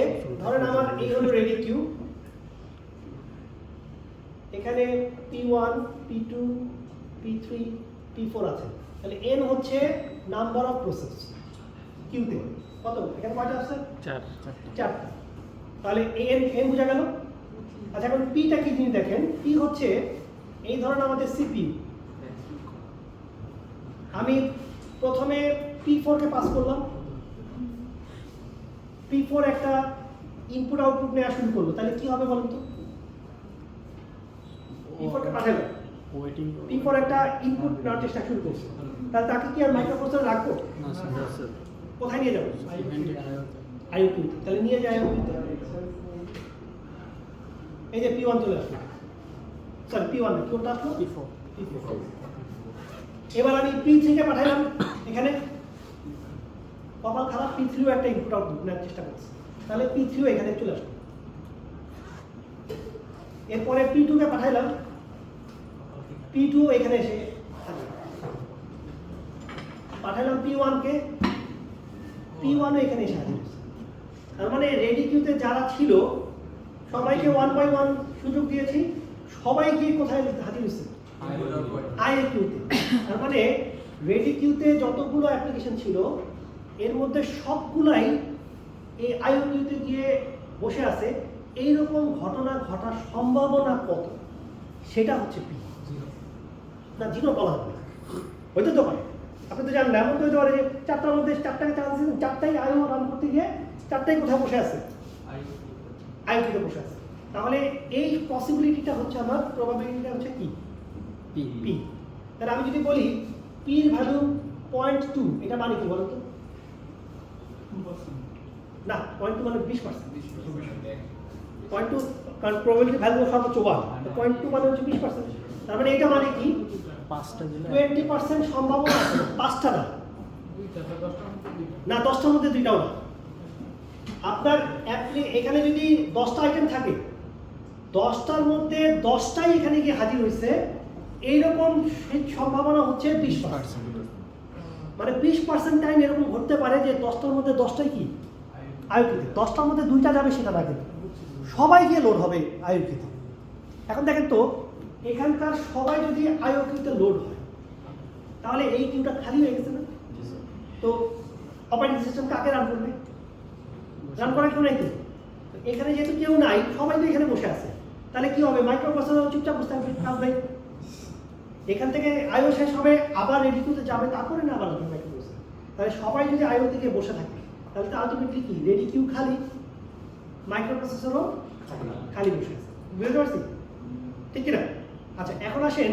ধরেন আমার এই হলো রেডি কিউ, এখানে P1 P2 P3 P4 আছে। তাহলে n হচ্ছে নাম্বার অফ প্রসেস কিউতে। কত? এখানে কয়টা আছে? 4টা। তাহলে n বোঝা গেল। আচ্ছা, এখন Pটা কি জিনিস দেখেন, P হচ্ছে এই ধরেন আমাদের সিপিইউ। আমি প্রথমে P4 কে পাস করলাম, P4 একটা ইনপুট আউটপুট নেওয়া শুরু করলো, তাহলে কি হবে বলুন তো? P4 কে পাঠালাম, P4 একটা ইনপুট নেওয়ার চেষ্টা শুরু করছে, তাহলে তাকে কি আর মাইক্রো প্রসেসরে রাখবো? কোথায় নিয়ে যাবো? আইওকিউ। তাহলে নিয়ে যায় আইওকিউতে। এই যে P1 চলে আসলো, সরি P1 না, কোনটা আসলো? P4। এবার আমি P3 কে পাঠালাম এখানে, কপাল খারাপ, P3 একটা ইনপুট আউটপুট নেওয়ার চেষ্টা করছে, তাহলে P3 এখানে চলে আসলো। এরপরে P2 কে পাঠাইলাম, P2 এখানে এসে পাঠাইলাম P1 কে, P1 এখানে এসে হাজির হয়েছে। তার মানে রেডি কিউতে যারা ছিল সবাইকে 1 বাই 1 সুযোগ দিয়েছি, সবাই গিয়ে কোথায় হাজির হয়েছে? আইও কিউতে। তার মানে রেডি কিউতে যতগুলো অ্যাপ্লিকেশন ছিল এর মধ্যে সবগুলাই এই আইও কিউতে গিয়ে বসে আছে। এইরকম ঘটনা ঘটার সম্ভাবনা কত, সেটা হচ্ছে পি। না, জিরো বলা হবে, হইতে তো পারে, আপনি তো জানেন, এমন তো হইতে পারে যে 4টার মধ্যে 4টাকে চান্স দিয়েছেন, 4টাই আইও রান করতে গিয়ে 4টাই কোথায় বসে আছে? আইও কিউতে বসে আছে। তাহলে এই পসিবিলিটিটা হচ্ছে আমার, প্রবাবিলিটিটা হচ্ছে কি? পি। তাহলে আমি যদি বলি পির ভ্যালু 0.2, এটা মানে কি বলতো? না, 0.2 মানে 20%। 0.2 কারণ প্রবাবিলিটি ভ্যালু সর্বোচ্চ 1, তো 0.2 মানে হচ্ছে 20%। তার মানে এটা মানে কি? 20% সম্ভাবনা আছে, 5টা না, না 10টার মধ্যে 2টাও না। আপনার এখানে যদি 10টা আইটেম থাকে, 10টার মধ্যে 10টাই এখানে গিয়ে হাজির হয়েছে, এইরকম সম্ভাবনা হচ্ছে 20%। মানে 20% টাইম এরকম ঘটতে পারে যে 10টার মধ্যে 10টাই কি আইওকিতে, 10টার মধ্যে 2টা যাবে সেটা না, কিন্তু সবাই গিয়ে লোড হবে আইওকিতে। এখন দেখেন তো, এখানকার সবাই যদি আইওকিতে লোড হয়, তাহলে এই কিউটা খালি হয়ে গেছে না? তো অপারেটিং সিস্টেম কাকে রান করবে? রান করার কেউ নাই তো। এখানে যেহেতু কেউ নাই, সবাই তো এখানে বসে আছে, তাহলে কি হবে? মাইক্রো প্রসেসর চুপচাপ বসে থাকবে, কাজ নাই। এখান থেকে আইও শেষ হবে, আবার রেডি কিউতে যাবে, তারপরে না আবার মাইক্রো প্রসেসর। তাহলে সবাই যদি আইও থেকে বসে থাকে, তাহলে তো আলটিমেটলি কি? রেডি কিউ খালি, মাইক্রো প্রসেসরও খালি বসে আছে। বুঝতে পারছি ঠিক কিনা? আচ্ছা, এখন আসেন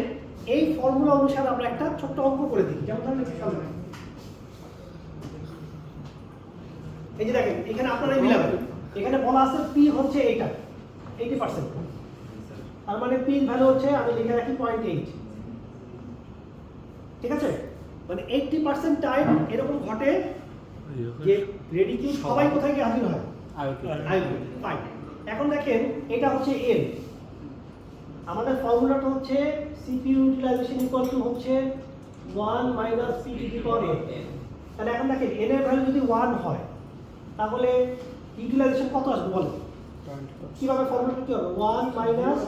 এই ফর্মুলা অনুসারে আমরা একটা ছোট্ট অঙ্ক করে দিই, যেমন ধরেন একটু সামনে। এই যে দেখেন এখানে আপনারাই মিলাবেন, এখানে বলা আছে পি হচ্ছে এইটা 80%, তার মানে পি ভ্যালু হচ্ছে আমি লিখে রাখি 0.8, ঠিক আছে? মানে 80% টাইম এরকম ঘটে যে রেডি কিউ সবাই কোথায় গিয়ে হাজির হয়? আইওটি। ফাইন। এখন দেখেন এটা হচ্ছে এল, আমাদের ফর্মুলাটা হচ্ছে সিপিইউ ইউটিলাইজেশন ইকুয়াল টু হচ্ছে 1 minus p to the power n। তাহলে এখন দেখেন n এর ভ্যালু যদি 1 হয় তাহলে ইউটিলাইজেশন কত আসবে বলেন? কিভাবে ফর্মুলাটা কি হবে? 1 মাইনাস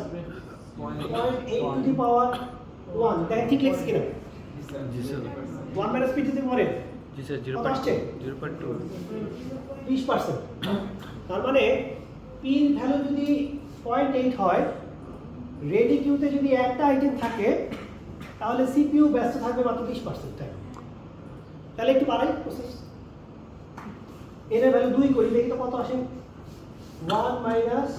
0.8 টু দি পাওয়ার 1। দেখেন ঠিক লিখছি কিনা? জি sir 1 minus p to the power n জি স্যার কত আসছে? 0.2 20%। তার মানে পি এর ভ্যালু যদি 0.8 হয়, রেডি কিউতে যদি একটা আইটেম থাকে তাহলে সিপিইউ ব্যস্ত থাকবে মাত্র 20% টাইম। তাহলে একটু বাড়াই প্রসেস, এর ভ্যালু 2 করি, দেখি তো কত আসে। 1 মাইনাস,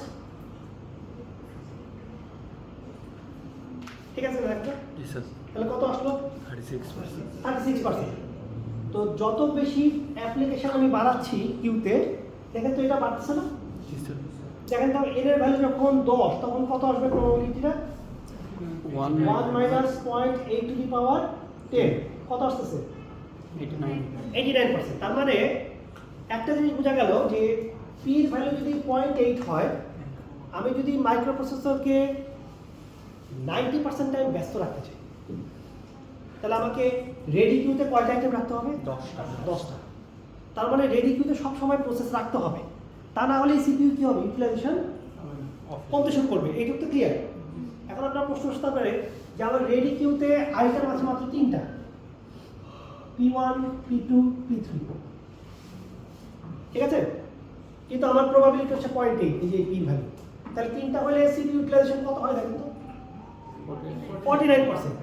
ঠিক আছে না? জি স্যার তাহলে কত আসলো? 36%। 36%। তো যত বেশি অ্যাপ্লিকেশন আমি বাড়াচ্ছি কিউতে, দেখেন তো এটা বাড়তেছে না? জি স্যার দেখেন তো এর ভ্যালু যখন 10 তখন কত আসবে প্রবাবিলিটিটা? 1 মাইনাস 0.8 টু দি পাওয়ার 10 কত আসতেছে? 89%। তার মানে একটা জিনিস বোঝা গেল যে পি এর ভ্যালু যদি 0.8 হয়, আমি যদি মাইক্রোপ্রসেসরকে 90% টাইম ব্যস্ত রাখতে চাই, তাহলে আমাকে রেডি কিউতে কয়টা আইটেম রাখতে হবে? 10টা। তার মানে রেডি কিউতে সব সময় প্রসেস রাখতে হবে, তা না হলে সিপিইউ কি হবে? ইউটিলাইজেশন কমতে শুরু করবে। এইটুকু তো ক্লিয়ার? এখন আপনার প্রশ্ন আসতে পারে যে আমার রেডি কিউতে আইটেম আছে মাত্র 3টা, P1 P2 P3, ঠিক আছে? কিন্তু আমার প্রবাবিলিটি হচ্ছে 0.8, এই যে পি ভ্যালু। তাহলে 3টা হলে সিপিইউ ইউটিলাইজেশন কত হয় দেখেন তো? 49%।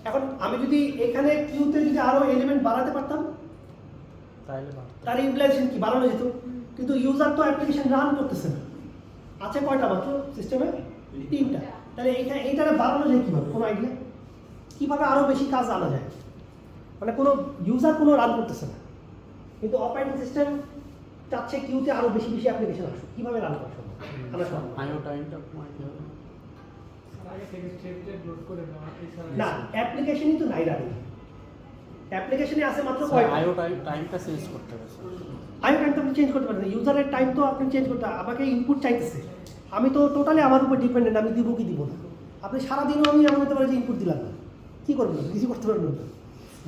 এখন আমি যদি এখানে কিউতে যদি আরো এলিমেন্ট বাড়াতে পারতাম তার ইউটিলাইজেশন কি বাড়ানো যেত, কিন্তু ইউজার তো অ্যাপ্লিকেশন রান করতেছে না, আছে কয়টা মাত্র সিস্টেমে? 3টা। তাহলে এইটারে বাড়ানো যায় কিভাবে? কোনো আইডিয়া? কিভাবে আরো বেশি কাজ আনা যায়? মানে কোনো ইউজার কোনো রান করতেছে না, কিন্তু অপারেটিং সিস্টেম চাচ্ছে কিউতে আরো বেশি বেশি অ্যাপ্লিকেশন আসুক, কিভাবে রান করা সম্ভব? আনা সম্ভব আইও টাইমটা কমাইতে হবে। না, অ্যাপ্লিকেশনই তো নাই রানিং, অ্যাপ্লিকেশনে আছে মাত্র কয়টা? আইও টাইমটা চেঞ্জ করতে হবে স্যার। আইও টাইম তো আপনি চেঞ্জ করতে পারেন, ইউজারের টাইম তো আপনি চেঞ্জ করতে, আমাকে ইনপুট চাইতেছে, আমি তো টোটালি আমার উপর ডিপেন্ডেন্ট, আমি দিব কি দিব না। আপনি সারাদিনও আমি এমন হতে পারে যে ইনপুট দিলাম না, কী করবেন? কিছু করতে পারবেন না,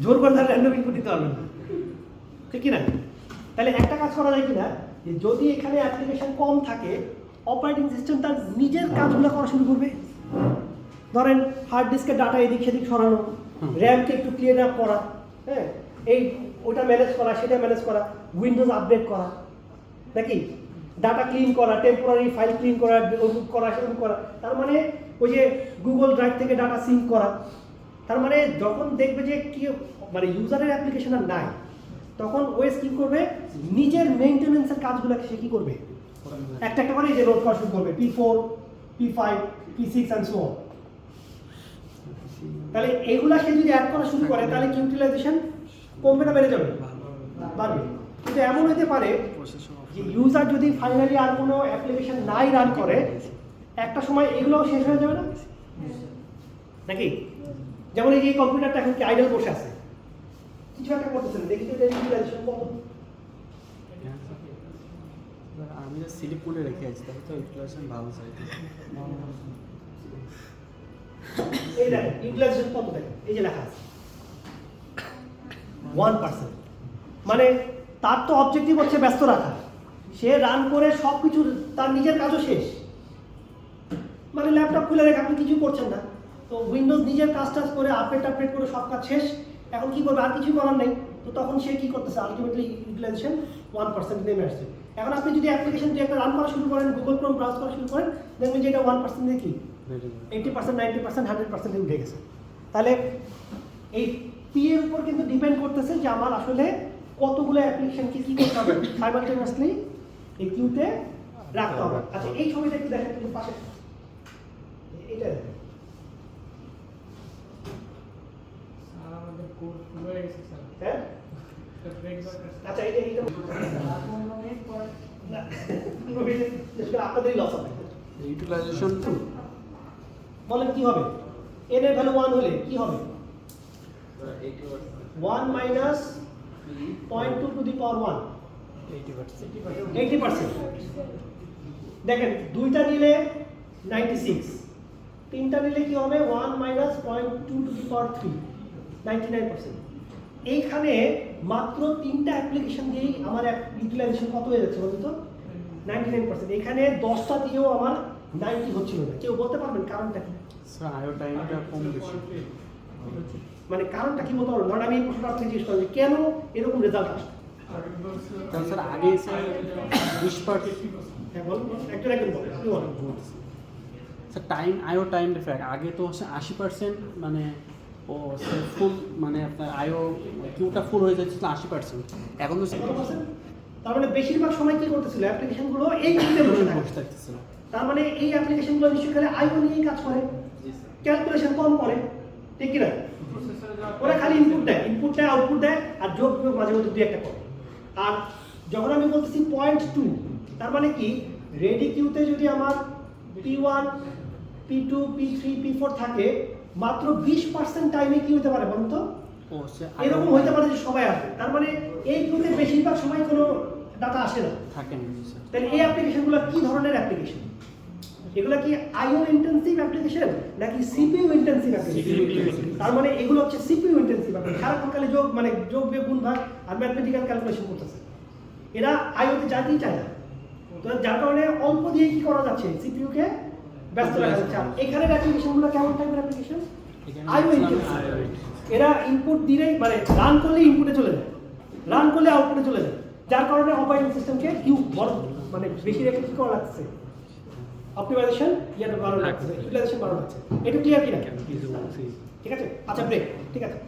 জোর করে তার র্যান্ডম ইনপুট দিতে পারবেন না, ঠিক কি না? তাহলে একটা কাজ করা যায় কিনা, যে যদি এখানে অ্যাপ্লিকেশন কম থাকে, অপারেটিং সিস্টেম তার নিজের কাজগুলো করা শুরু করবে। ধরেন হার্ড ডিস্কের ডাটা এদিক সেদিক সরানো, র্যামকে একটু ক্লিয়ার আপ করা, হ্যাঁ, এই ওটা ম্যানেজ করা, সেটা ম্যানেজ করা, উইন্ডোজ আপডেট করা, নাকি ডাটা ক্লিন করা, টেম্পোরারি ফাইল ক্লিন করা, অমুক করা, সেরকম করা। তার মানে ওই যে গুগল ড্রাইভ থেকে ডাটা সিঙ্ক করা। তার মানে যখন দেখবে যে কি মানে ইউজারের অ্যাপ্লিকেশন আর নাই, তখন ওএস কি করবে? নিজের মেইনটেনেন্সের কাজগুলোকে সে কি করবে? একটা একটা করে এই যে লোড করা শুরু করবে, P4 P5 P6 and so on. তাহলে এগুলা সে যদি অ্যাড করা শুরু করে তাহলে কি ইউটিলাইজেশন কমবে না বেড়ে যাবে? বাড়বে। কিন্তু এমন হতে পারে যে ইউজার যদি ফাইনালি আর কোনো অ্যাপ্লিকেশন নাই রান করে, একটা সময় এগুলোও শেষ হয়ে যাবে না নাকি? যেমন এই যে কম্পিউটারটা এখন কি আইডল বসে আছে, কিছু একটা করতেছে না, দেখি তো এটা ইউটিলাইজেশন কত? আমি যে স্লিপ মোডে রেখে আছি, তাহলে তো ইউটিলাইজেশন ভালো চাইতে। এই দেখেন ইউটিলাইজেশন কত দেখেন, এই যে লেখা আছে 1%। মানে তার তো অবজেক্টিভ হচ্ছে ব্যস্ত রাখা, সে রান করে সব কিছু, তার নিজের কাজও শেষ। মানে ল্যাপটপ খুলে রেখে আপনি কিছু করছেন না, তো উইন্ডোজ নিজের কাজ টাজ করে আপডেট করে সব কাজ শেষ, এখন কি করবে? আর কিছু করার নেই, তো তখন সে কি করতেছে? আলটিমেটলি ইউটিলাইজেশন 1% নেমে আসছে। এখন আপনি যদি অ্যাপ্লিকেশন দিয়ে একটা রান করা শুরু করেন, গুগল ক্রোম ব্রাউজ করা শুরু করেন, দেখবেন যে এটা 1% দিয়ে কি 80% 90% 100% উঠে গেছে। তাহলে এই পি এর উপর কিন্তু ডিপেন্ড করতেছে যে আমার আসলে কতগুলো অ্যাপ্লিকেশনকে কি করতে হবে সাইমালটেনিয়াসলি এই কিউতে রাখতে হবে। আচ্ছা এই ছবিটা একটু দেখেন, কিন্তু পাশে এটা দেখেন, হ্যাঁ আচ্ছা এইটা না আপনাদেরই লস হবে। ইউটিলাইজেশন বলেন কি হবে? n এর ভ্যালু 1 হলে কি হবে? 1 মাইনাস 0.2 টু দি পাওয়ার 1 80%। দেখেন দুইটা নিলে 96, তিনটা নিলে কি হবে? 1 মাইনাস 0.2 টু দি পাওয়ার 3 99%। এইখানে মাত্র তিনটা অ্যাপ্লিকেশন দিয়েই আমার ইউটিলাইজেশন কত হয়ে যাচ্ছে বলুন তো? 99%। এখানে 10টা দিয়েও আমার 90 হচ্ছিল না। কেউ বলতে পারবেন কারণটা কি? স্যার আইও টাইমটা কম বেশি। মানে কারণটা কি বলতে পারবেন? ধরেন আমি এই প্রশ্নটা আপনাকে জিজ্ঞেস করলাম যে কেন এরকম রেজাল্ট আসে? তাহলে স্যার আগে স্যার 20% হ্যাঁ বলুন, একজন একজন বলেন, আপনি বলেন। স্যার টাইম আইও টাইম ডিফেক্ট আগে তো হচ্ছে 80% মানে ও ফুল মানে আপনার আইও কিউটা ফুল হয়ে যাচ্ছিল 80%, এখন তো কত percent? তার মানে বেশিরভাগ সময় কি করতেছিল অ্যাপ্লিকেশনগুলো এই কিউতে বসে থাকে। বসে থাকতেছিল। তার মানে এই অ্যাপ্লিকেশনগুলো নিশ্চয়ই খালি আইও নিয়েই কাজ করে, ক্যালকুলেশন কম করে, ঠিক কি না? ওরা খালি ইনপুট দেয়, আউটপুট দেয়, আর যোগ বিয়োগ মাঝে মধ্যে দুই একটা করে। আর যখন আমি বলতেছি 0.2, তার মানে কি রেডি কিউতে যদি আমার P1 P2 P3 P4 থাকে, মাত্র 20% টাইমে কি হতে পারে বলুন তো? ও সে এরকম হইতে পারে যে সবাই আসবে। তার মানে এই কিউতে বেশিরভাগ সময় কোনো ডাটা আসে না। থাকে না স্যার। তাহলে এই অ্যাপ্লিকেশনগুলো কি ধরনের অ্যাপ্লিকেশন? এগুলো কি আইও ইন্টেন্সিভ অ্যাপ্লিকেশন নাকি সিপিইউ ইন্টেন্সিভ অ্যাপ্লিকেশন? তার মানে এগুলো হচ্ছে সিপিইউ ইন্টেন্সিভ অ্যাপ্লিকেশন। সারাক্ষণ খালি যোগ বিয়োগ গুণ ভাগ আর ম্যাথমেটিক্যাল ক্যালকুলেশন করতেছে। এরা আইওতে যাইতেই চায় না। তো যার কারণে অল্প দিয়ে কি করা যাচ্ছে? সিপিইউ কে ব্যস্ত রাখা যাচ্ছে। আর এখানের অ্যাপ্লিকেশনগুলো কেমন টাইপের অ্যাপ্লিকেশন? আইও ইন্টেন্সিভ। এরা ইনপুট দিলেই মানে রান করলে ইনপুটে চলে যায়, রান করলে আউটপুটে চলে যায়। যার কারণে অপারেটিং সিস্টেমকে কিউ বড় মানে বেশি রেখে কি করা লাগছে? অপটিমাইজেশন বাড়ানো লাগছে, ইউটিলাইজেশন বাড়ানো লাগছে। এটা ক্লিয়ার কিনা? ঠিক আছে, আচ্ছা ব্রেক, ঠিক আছে।